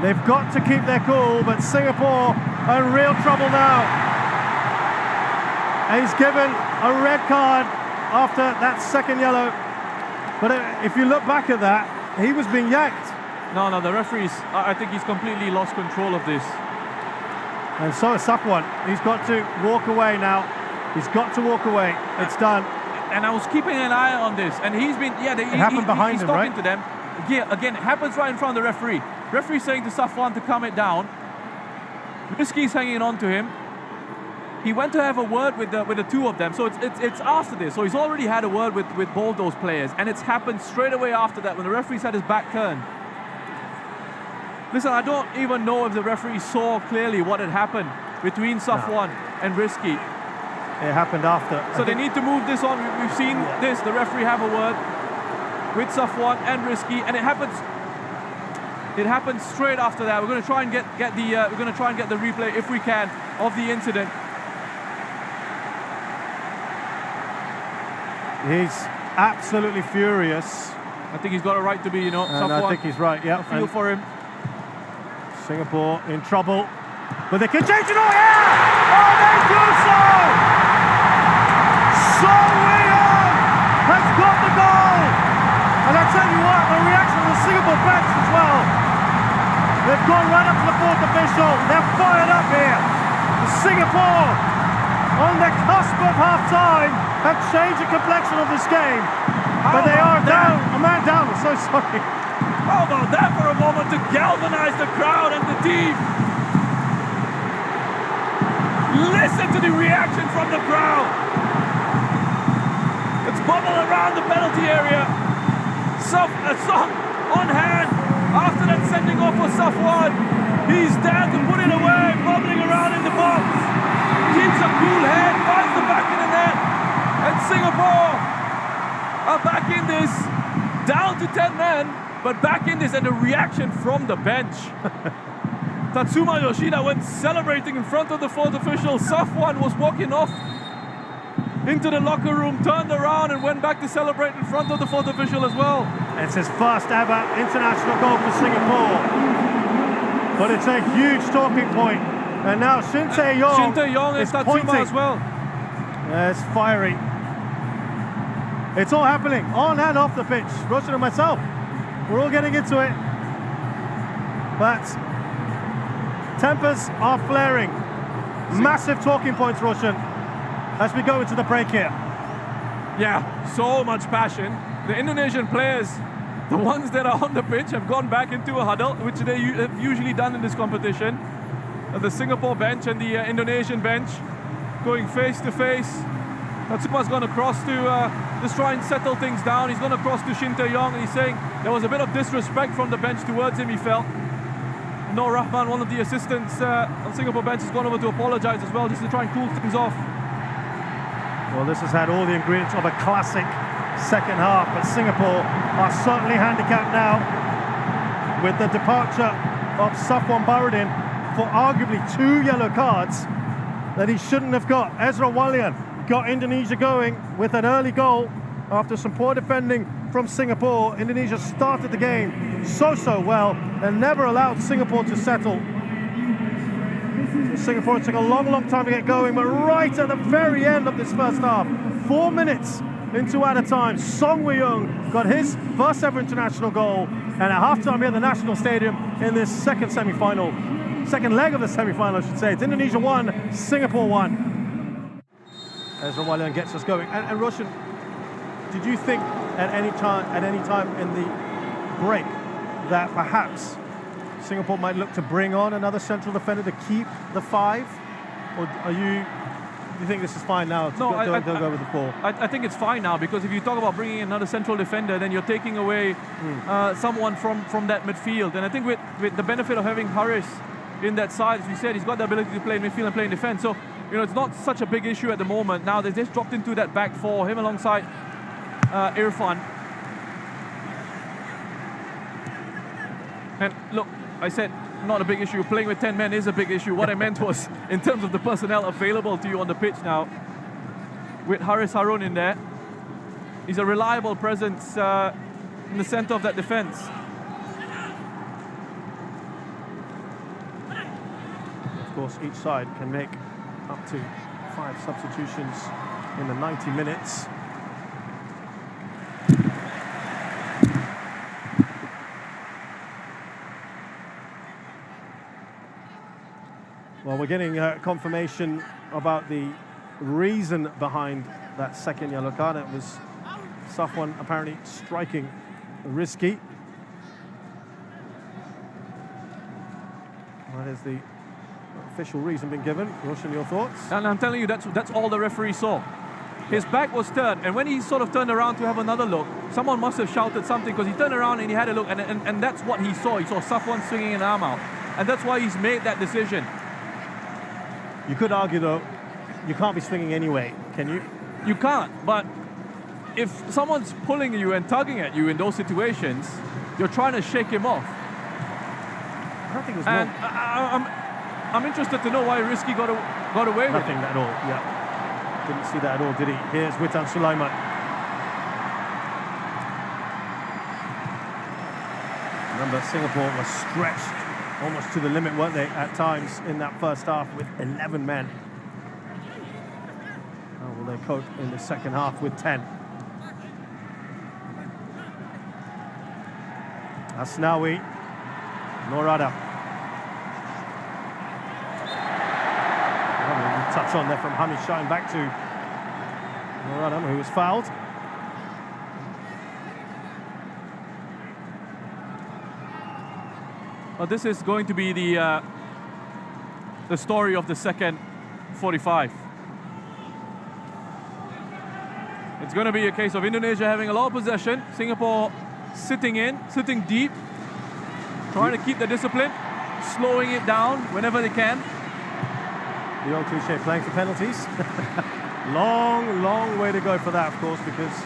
Speaker 2: They've got to keep their cool, but Singapore are in real trouble now. And he's given a red card after that second yellow. But if you look back at that, he was being yanked.
Speaker 3: No, the referee's, I think he's completely lost control of this.
Speaker 2: And so is Safwan. He's got to walk away now. He's got to walk away. It's done.
Speaker 3: And I was keeping an eye on this, and he's been, yeah,
Speaker 2: it happened behind him, right?
Speaker 3: He's talking to them. Yeah, again, it happens right in front of the referee. Referee saying to Safwan to calm it down. Rizky's hanging on to him. He went to have a word with the 2 of them. So it's after this. So he's already had a word with both those players, and it's happened straight away after that when the referee's had his back turned. Listen, I don't even know if the referee saw clearly what had happened between Safwan and Rizky.
Speaker 2: It happened after.
Speaker 3: So they need to move this on. We've seen this. The referee have a word with Safwan and Rizky, and it happens. It happens straight after that. We're going to try and get the replay if we can of the incident.
Speaker 2: He's absolutely furious.
Speaker 3: I think he's got a right to be,
Speaker 2: and
Speaker 3: Safwan.
Speaker 2: I think he's right. Yeah.
Speaker 3: I feel for him.
Speaker 2: Singapore in trouble, but they can change it all. Yeah! Oh, they do so! So Wei-Hong has got the goal, and I tell you what, the reaction of the Singapore bench as well. They've gone right up to the 4th official. They're fired up here. Singapore, on the cusp of half-time, have changed the complexion of this game, but they are down. A man down. I'm so sorry.
Speaker 3: How about that for a moment to galvanize the crowd and the team? Listen to the reaction from the crowd. It's bubble around the penalty area. A song on hand after that sending off for Safwan. He's there to put it away, bubbling around in the box. keeps a cool head, finds the back in the net, and Singapore are back in this, down to 10 men, but back in this, and the reaction from the bench. Tatsuma Yoshida went celebrating in front of the fourth official. Safwan was walking off into the locker room, turned around and went back to celebrate in front of the fourth official as well.
Speaker 2: It's his first ever international goal for Singapore. But it's a huge talking point. And now Shin Tae-yong
Speaker 3: and
Speaker 2: is
Speaker 3: Tatsuma
Speaker 2: pointing
Speaker 3: as well.
Speaker 2: Yeah, it's fiery. It's all happening on and off the pitch. Roshan and myself, we're all getting into it. But tempers are flaring. Massive talking points, Roshan, as we go into the break here.
Speaker 3: Yeah, so much passion. The Indonesian players, the ones that are on the pitch, have gone back into a huddle, which they have usually done in this competition. The Singapore bench and the Indonesian bench going face to face. Tatsuma's gone across to just try and settle things down. He's gone across to Shin Tae-yong, and he's saying there was a bit of disrespect from the bench towards him, he felt. Noor Rahman, one of the assistants on Singapore bench, has gone over to apologize as well, just to try and cool things off.
Speaker 2: Well, this has had all the ingredients of a classic second half, but Singapore are certainly handicapped now with the departure of Safwan Baradin for arguably 2 yellow cards that he shouldn't have got. Ezra Walian got Indonesia going with an early goal after some poor defending from Singapore. Indonesia started the game so well and never allowed Singapore to settle. Singapore took a long time to get going, but right at the very end of this first half, 4 minutes into added time, Song Woo-young got his first ever international goal, and at halftime here at the National Stadium in this second leg of the semi-final, I should say. It's Indonesia 1, Singapore 1. Ezra Walian gets us going. And Roshan, did you think at any time in the break that perhaps Singapore might look to bring on another central defender to keep the 5? Or do you think this is fine now to go with the 4?
Speaker 3: I think it's fine now, because if you talk about bringing another central defender, then you're taking away someone from that midfield. And I think with the benefit of having Haris in that side, as we said, he's got the ability to play in midfield and play in defense. So, you know, it's not such a big issue at the moment. Now they just dropped into that back 4, him alongside Irfan. And look, I said not a big issue. Playing with 10 men is a big issue. What I meant was in terms of the personnel available to you on the pitch now. With Haris Harun in there, he's a reliable presence in the center of that defense.
Speaker 2: Of course, each side can make up to 5 substitutions in the 90 minutes. Well, we're getting confirmation about the reason behind that second yellow card. It was Safwan apparently striking risky. That is the official reason been given. Roshan, your thoughts?
Speaker 3: And I'm telling you, that's all the referee saw. His back was turned, and when he sort of turned around to have another look, someone must have shouted something, because he turned around and he had a look, and that's what he saw. He saw Safwan swinging an arm out, and that's why he's made that decision.
Speaker 2: You could argue, though, you can't be swinging anyway, can you?
Speaker 3: You can't, but if someone's pulling you and tugging at you in those situations, you're trying to shake him off.
Speaker 2: I don't think it was
Speaker 3: and I'm interested to know why Risky got away with
Speaker 2: nothing at all, yeah. Didn't see that at all, did he? Here's Witan Sulaiman. Remember, Singapore was stretched almost to the limit, weren't they, at times in that first half with 11 men. How will they cope in the second half with 10? Asnawi, Norada. Touch on there from Hamish Shine back to Norada, who was fouled.
Speaker 3: Well, this is going to be the story of the second 45. It's going to be a case of Indonesia having a lot of possession, Singapore sitting deep, trying to keep the discipline, slowing it down whenever they can.
Speaker 2: The old cliche, playing for penalties. Long, long way to go for that, of course, because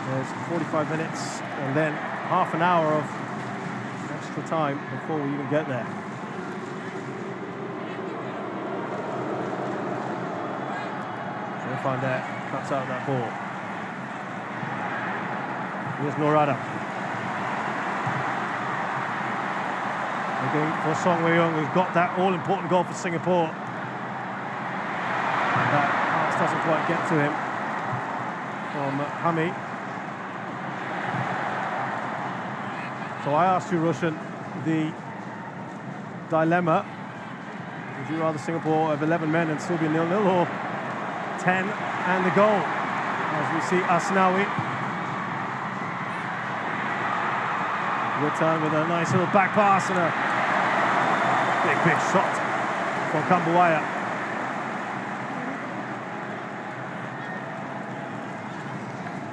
Speaker 2: there's 45 minutes and then half an hour of extra time before we even get there. Irfan there cuts out that ball. Here's Norada. Looking for Song Wei-young, who's got that all-important goal for Singapore. That pass doesn't quite get to him from Hami. So I asked you, Roshan, the dilemma. Would you rather Singapore have 11 men and still be 0-0, or 10 and the goal? As we see Asnawi. Return with a nice little back pass and a big shot from Kambuaya.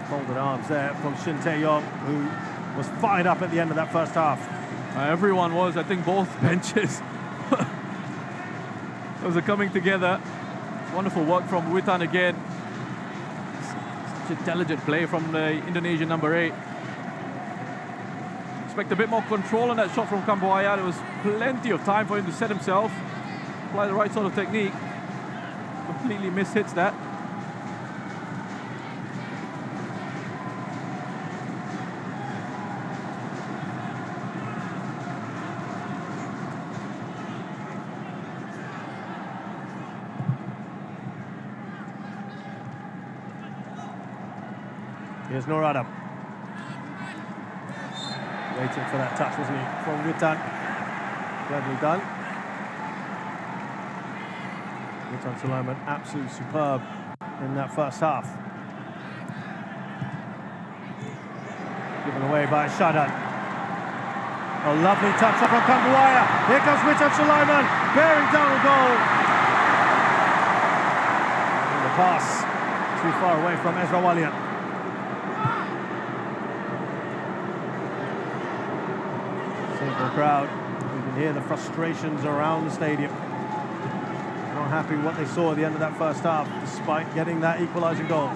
Speaker 2: Folded arms there from Shin Tae-yong, who was fired up at the end of that first half.
Speaker 3: Everyone was. I think both benches those are coming together. Wonderful work from Witan again. Such intelligent play from the Indonesian number 8. Expect a bit more control on that shot from Kambuaya. There was plenty of time for him to set himself, apply the right sort of technique. Completely mishits that.
Speaker 2: Here's Norada. Waiting for that touch, wasn't he, from Witan. Cleverly done. Witan Sulaiman, absolutely superb in that first half. Given away by Shadan. A lovely touch from Kambuaya. Here comes Witan Sulaiman, bearing down the goal. And the pass too far away from Ezra Walian. Crowd. You can hear the frustrations around the stadium. Not happy with what they saw at the end of that first half, despite getting that equalising goal.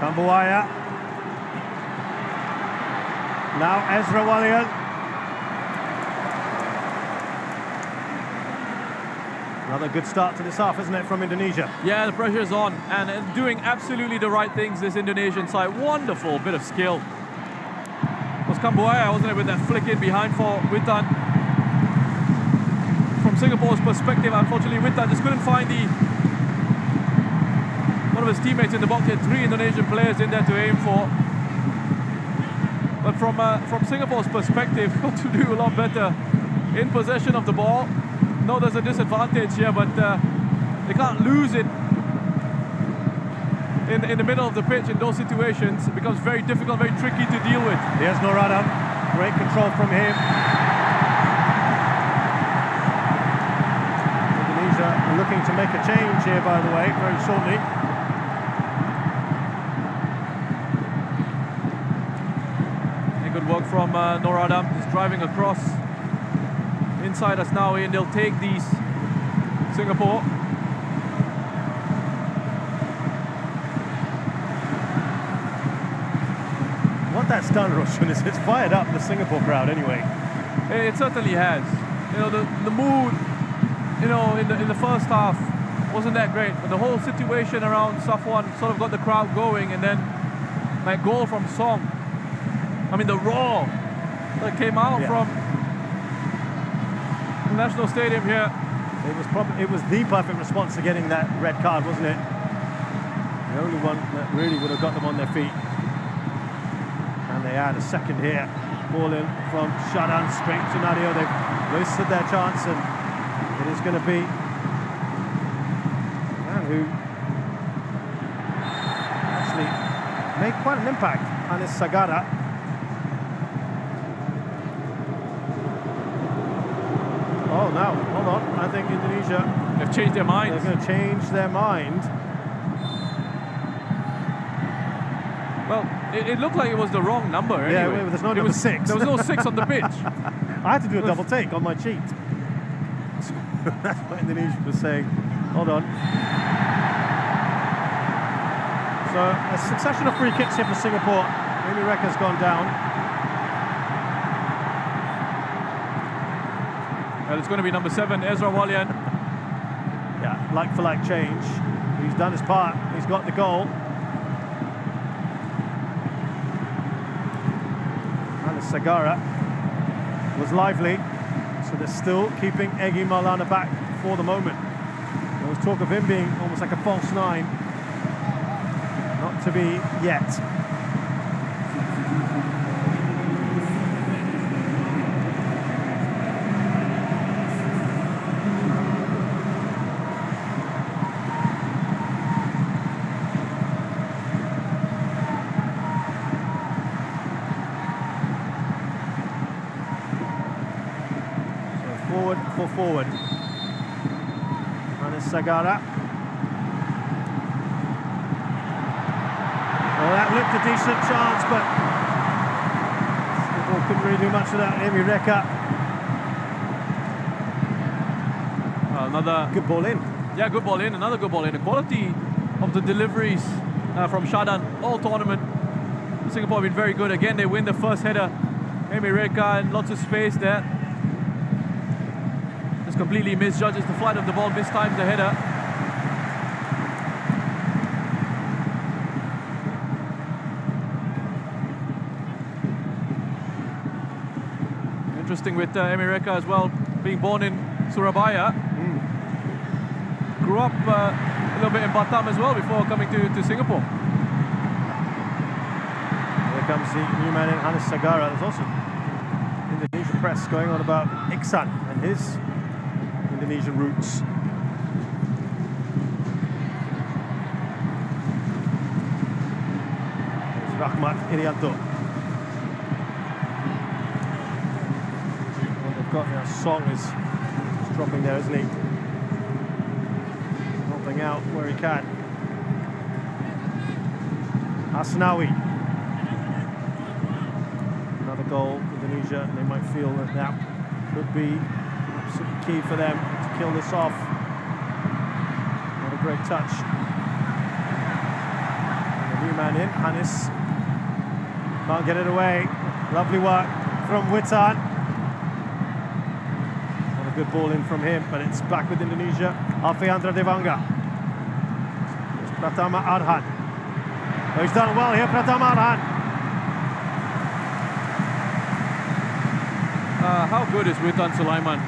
Speaker 2: Kambuaya. Now Ezra Walian. Another good start to this half, isn't it, from Indonesia?
Speaker 3: Yeah, the pressure's on, and doing absolutely the right things, this Indonesian side. Wonderful bit of skill. It was Kambuaya, wasn't it, with that flick in behind for Witan. From Singapore's perspective, unfortunately, Witan just couldn't find one of his teammates in the box. He had 3 Indonesian players in there to aim for. But from Singapore's perspective, got to do a lot better in possession of the ball. No, there's a disadvantage here, but they can't lose it in the middle of the pitch in those situations. It becomes very difficult, very tricky to deal with.
Speaker 2: Here's Norada, great control from him. Indonesia looking to make a change here, by the way, very shortly.
Speaker 3: And good work from Norada. He's driving across. Inside us now, and they'll take these Singapore.
Speaker 2: What that's done, Roshan, is it's fired up the Singapore crowd anyway.
Speaker 3: It certainly has. You know, the mood, you know, in the first half wasn't that great, but the whole situation around Safwan sort of got the crowd going, and then that goal from Song. I mean, the roar that came out from National Stadium here.
Speaker 2: It was the perfect response to getting that red card, wasn't it? The only one that really would have got them on their feet. And they add a second here. Ball in from Shadan straight to Nadio. They've wasted their chance, and it is going to be man who actually made quite an impact, Anis Sagara. Oh, now, hold on. I think Indonesia...
Speaker 3: They've changed their minds.
Speaker 2: They're going to change their mind.
Speaker 3: Well, it looked like it was the wrong number anyway.
Speaker 2: Yeah, there's no number 6.
Speaker 3: There was no 6 on the pitch.
Speaker 2: I had to do a double take on my cheat. So that's what Indonesia was saying. Hold on. So a succession of free kicks here for Singapore. Amy Rekka's gone down.
Speaker 3: Well, it's going to be number 7, Ezra Walian.
Speaker 2: Yeah, like for like change. He's done his part. He's got the goal. And Sagara was lively. So they're still keeping Egy Maulana back for the moment. There was talk of him being almost like a false 9. Not to be yet. Forward. And it's Sagara. Well, that looked a decent chance, but Singapore couldn't really do much without Amy Rekka.
Speaker 3: Another
Speaker 2: good ball in.
Speaker 3: Yeah, good ball in. Another good ball in. The quality of the deliveries from Shadan all tournament. Singapore have been very good. Again, they win the first header. Amy Rekka and lots of space there. Completely misjudges the flight of the ball, mistimes the header. Interesting with Amy Rekka as well, being born in Surabaya. Grew up a little bit in Batam as well before coming to Singapore.
Speaker 2: Here comes the new man in, Hannes Sagara. There's also Indonesian press going on about Iksan and his Indonesian roots. There's Rahmat Irianto. What they've got now, Song is dropping there, isn't he? Helping out where he can. Asnawi. Another goal, Indonesia, and they might feel that that could be key for them to kill this off. What a great touch. And the new man in, Hannes. Can't get it away. Lovely work from Witan. What a good ball in from him, but it's back with Indonesia. Alfiandra Devanga. It's Pratama Arhan. Oh, he's done well here, Pratama Arhan.
Speaker 3: How good is Witan Sulaiman?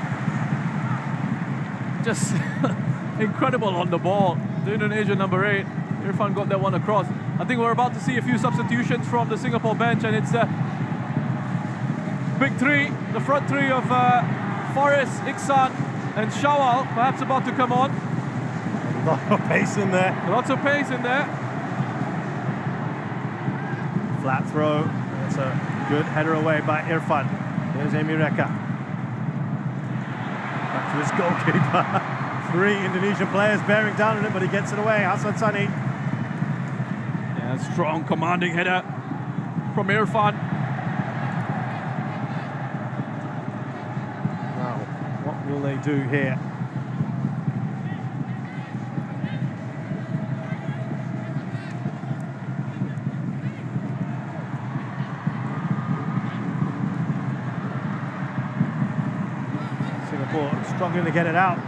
Speaker 3: Just incredible on the ball. The Indonesian number 8, Irfan got that one across. I think we're about to see a few substitutions from the Singapore bench, and it's the big 3, the front 3 of Forrest, Iksan and Shawal, perhaps about to come on.
Speaker 2: A lot of pace in there.
Speaker 3: Lots of pace in there.
Speaker 2: Flat throw. That's a good header away by Irfan. There's Amy Rekka. Back to his goalkeeper. 3 Indonesian players bearing down on it, but he gets it away. Hassan Sani.
Speaker 3: Yeah, strong commanding header from Irfan.
Speaker 2: Wow, what will they do here? Struggling to get it out.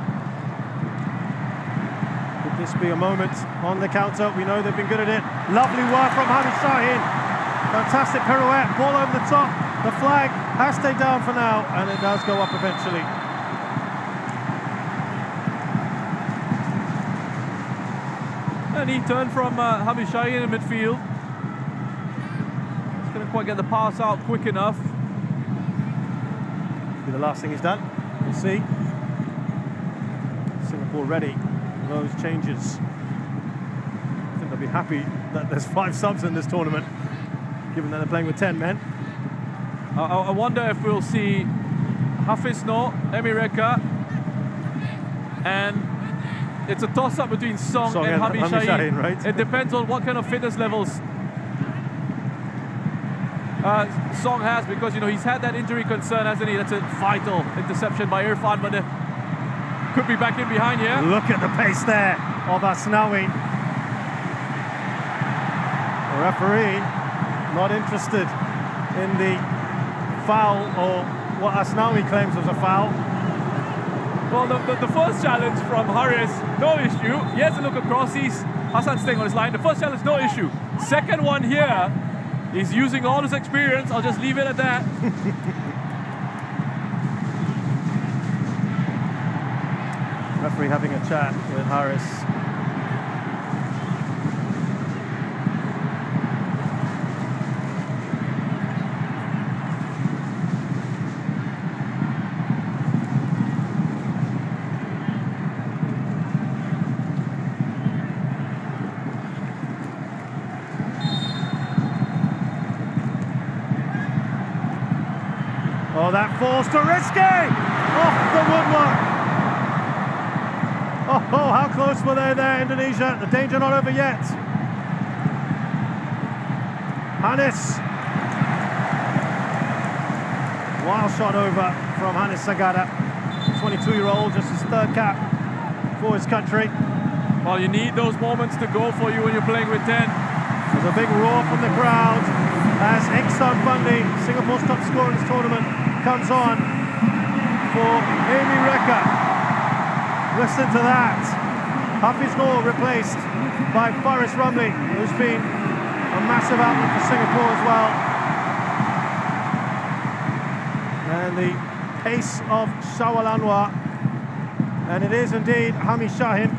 Speaker 2: Could this be a moment on the counter? We know they've been good at it. Lovely work from Hamid Shaheen. Fantastic pirouette, ball over the top. The flag has stayed down for now, and it does go up eventually.
Speaker 3: And he turned from Hamid Shaheen in midfield. Just couldn't quite get the pass out quick enough.
Speaker 2: Be the last thing he's done. We'll see. Singapore ready for those changes. I think they'll be happy that there's 5 subs in this tournament, given that they're playing with 10 men.
Speaker 3: I wonder if we'll see Hafiz No, Amy Rekka, and it's a toss-up between Song and Hamid Shaheen.
Speaker 2: Right?
Speaker 3: It depends on what kind of fitness levels Song has, because he's had that injury concern, hasn't he? That's a vital interception by Irfan, but could be back in behind here.
Speaker 2: Look at the pace there of Asnawi. The referee not interested in the foul, or what Asnawi claims was a foul.
Speaker 3: Well, the first challenge from Haris, no issue. He has to look across. Hassan's staying on his line. The first challenge, no issue. Second one here, he's using all his experience. I'll just leave it at that.
Speaker 2: Referee having a chat with Haris. Oh, that falls to risky! Off the woodwork! Oh, how close were they there, Indonesia? The danger not over yet. Hannes. Wild shot over from Hannes Sagada. 22-year-old, just his third cap for his country.
Speaker 3: Well, you need those moments to go for you when you're playing with 10.
Speaker 2: There's a big roar from the crowd as Iksan Fandi, Singapore's top scorer in this tournament, comes on for Amy Reka. Listen to that. Hafiz Noor replaced by Faris Ramli, who's been a massive outlet for Singapore as well. And the pace of Shawal Anwar, and it is indeed Hami Shahin.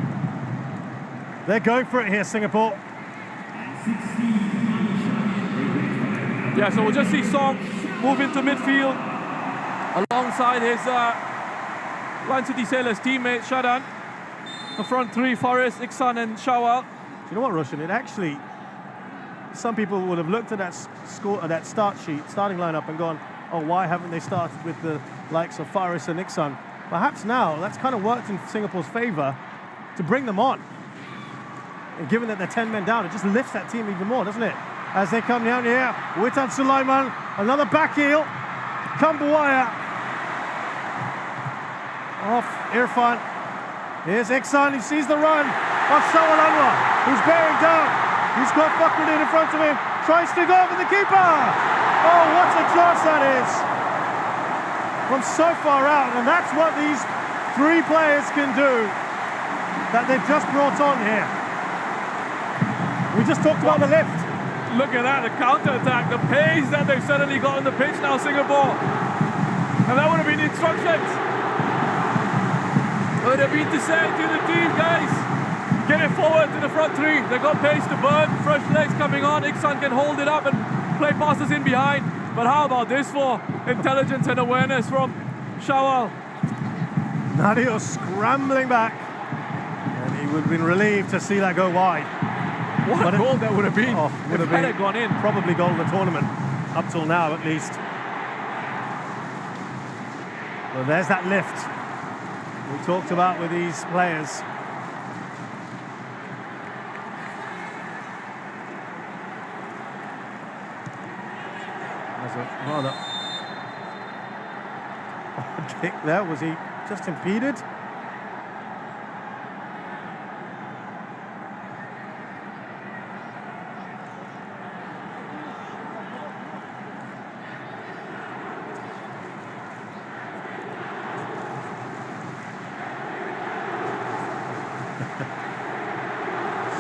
Speaker 2: They're going for it here, Singapore.
Speaker 3: Yeah, so we'll just see Song move into midfield alongside his Lion City Sailors teammate Shadan. The front three, Faris, Iksan and Shawal.
Speaker 2: Do you know what, Roshan? It actually, some people would have looked at that start sheet, starting lineup, and gone, oh, why haven't they started with the likes of Faris and Iksan? Perhaps now that's kind of worked in Singapore's favour to bring them on. And given that they're 10 men down, it just lifts that team even more, doesn't it? As they come down here, Witan Sulaiman, another back heel, Kambuaya, off Irfan. Here's Iksan, he sees the run of Shawal Anwar, who's bearing down. He's got Fakhruddin in front of him, tries to go over the keeper. Oh, what a chance that is. From so far out, and that's what these three players can do that they've just brought on here. We just talked about the lift.
Speaker 3: Look at that, the counter-attack, the pace that they've suddenly got on the pitch now, Singapore. And that would have been the instructions. Would have been to say to the team, guys, get it forward to the front three. They've got pace to burn, fresh legs coming on. Iksan can hold it up and play passes in behind. But how about this for intelligence and awareness from Shawal?
Speaker 2: Nadio scrambling back. And he would have been relieved to see that go wide.
Speaker 3: What a goal that would have been
Speaker 2: would
Speaker 3: if
Speaker 2: have
Speaker 3: that had gone in.
Speaker 2: Probably goal of the tournament, up till now at least. Well, there's that lift we talked about with these players. There's a rather odd kick there. Was he just impeded?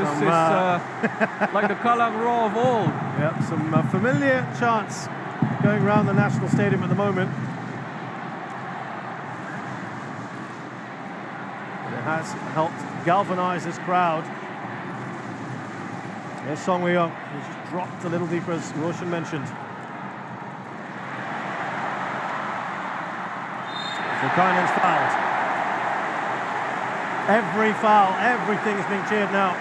Speaker 3: This is like the Kalang Roar of old.
Speaker 2: Yep, some familiar chants going around the National Stadium at the moment. But it has helped galvanise this crowd. There's Song Wei-yong, who's just dropped a little deeper, as Roshan mentioned. So Kainen's fouled. Every foul, everything is being cheered now.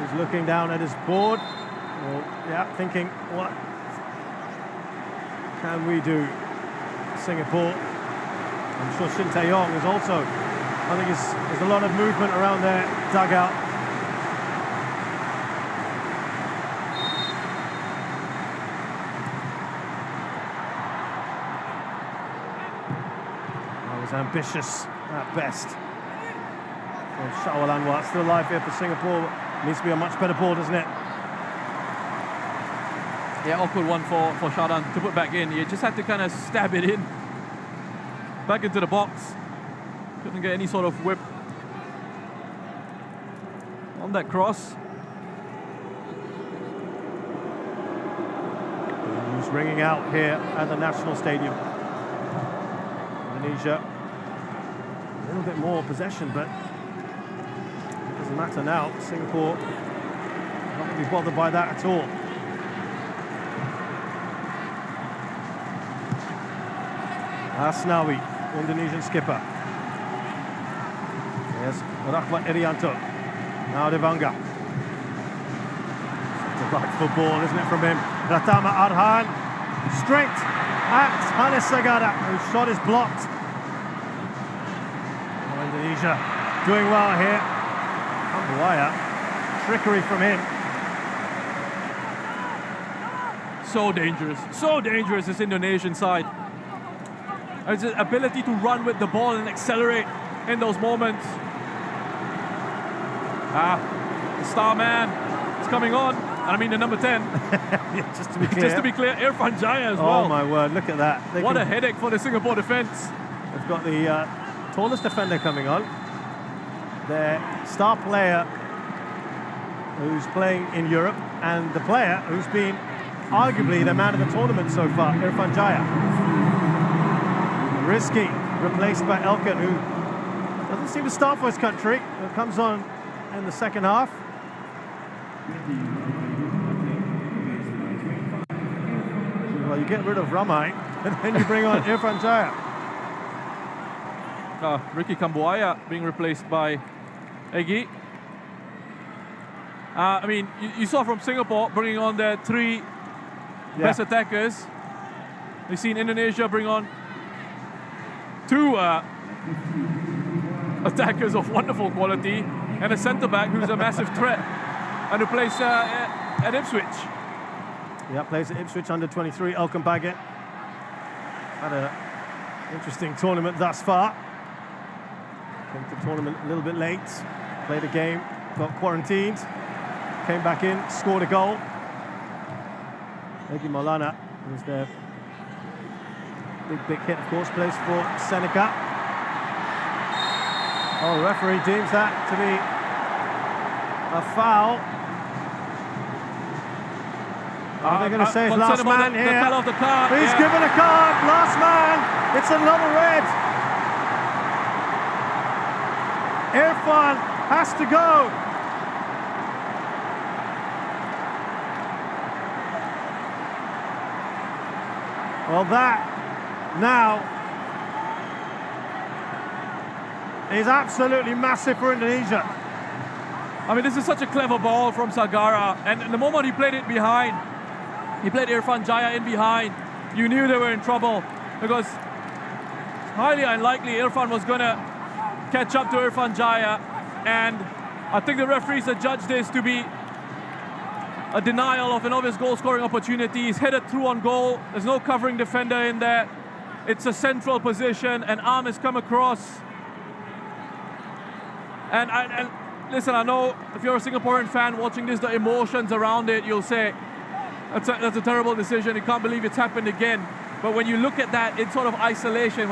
Speaker 2: He's looking down at his board. Well, yeah, thinking, what can we do? Singapore. I'm sure Shin Tae-yong is also, I think there's a lot of movement around their dugout. was ambitious at best. Shawal Anwar still alive here for Singapore. Needs to be a much better ball, doesn't it?
Speaker 3: Yeah, awkward one for Shadan to put back in. He just had to kind of stab it in. Back into the box. Couldn't get any sort of whip on that cross.
Speaker 2: He's ringing out here at the National Stadium. Indonesia, a little bit more possession, but it doesn't matter now. Singapore not going to be bothered by that at all. Asnawi, Indonesian skipper. There's Rahmat Irianto. Now Devanga. Delightful ball, isn't it, from him? Ratama Arhan. Straight at Hanis Sagara, whose shot is blocked. Oh, Indonesia doing well here. Kambuaya. Trickery from him.
Speaker 3: So dangerous, this Indonesian side. It's the ability to run with the ball and accelerate in those moments. The star man is coming on. And I mean the number 10.
Speaker 2: Yeah, just to be clear.
Speaker 3: Irfan Jaya as well.
Speaker 2: Oh my word, look at that.
Speaker 3: What a headache for the Singapore defence.
Speaker 2: They've got the tallest defender coming on. Their star player who's playing in Europe, and the player who's been arguably the man of the tournament so far, Irfan Jaya. Risky, replaced by Elkan, who doesn't seem to start for his country, but comes on in the second half. Well, you get rid of Ramai, and then you bring on Irfan Jaya.
Speaker 3: Ricky Kambuaya being replaced by Egy. I mean, you saw from Singapore bringing on their three best attackers. We've seen Indonesia bring on two attackers of wonderful quality and a centre-back who's a massive threat and who plays at Ipswich.
Speaker 2: Yeah, plays at Ipswich under 23, Elkan Baggett. Had an interesting tournament thus far. Came to the tournament a little bit late, played a game, got quarantined, came back in, scored a goal. Egy Maulana was their big hit, of course, plays for Seneca. Oh, the referee deems that to be a foul. Are they going to say it's last man here? He's given a card, last man. It's another red. Irfan has to go. Well, that now is absolutely massive for Indonesia.
Speaker 3: I mean, this is such a clever ball from Sagara, and the moment he played it behind, he played Irfan Jaya in behind, you knew they were in trouble, because it's highly unlikely Irfan was going to catch up to Irfan Jaya, and I think the referees had judged this to be a denial of an obvious goal-scoring opportunity. He's headed through on goal. There's no covering defender in there. It's a central position. An arm has come across. And listen, I know if you're a Singaporean fan watching this, the emotions around it, you'll say, that's a terrible decision. You can't believe it's happened again. But when you look at that in sort of isolation,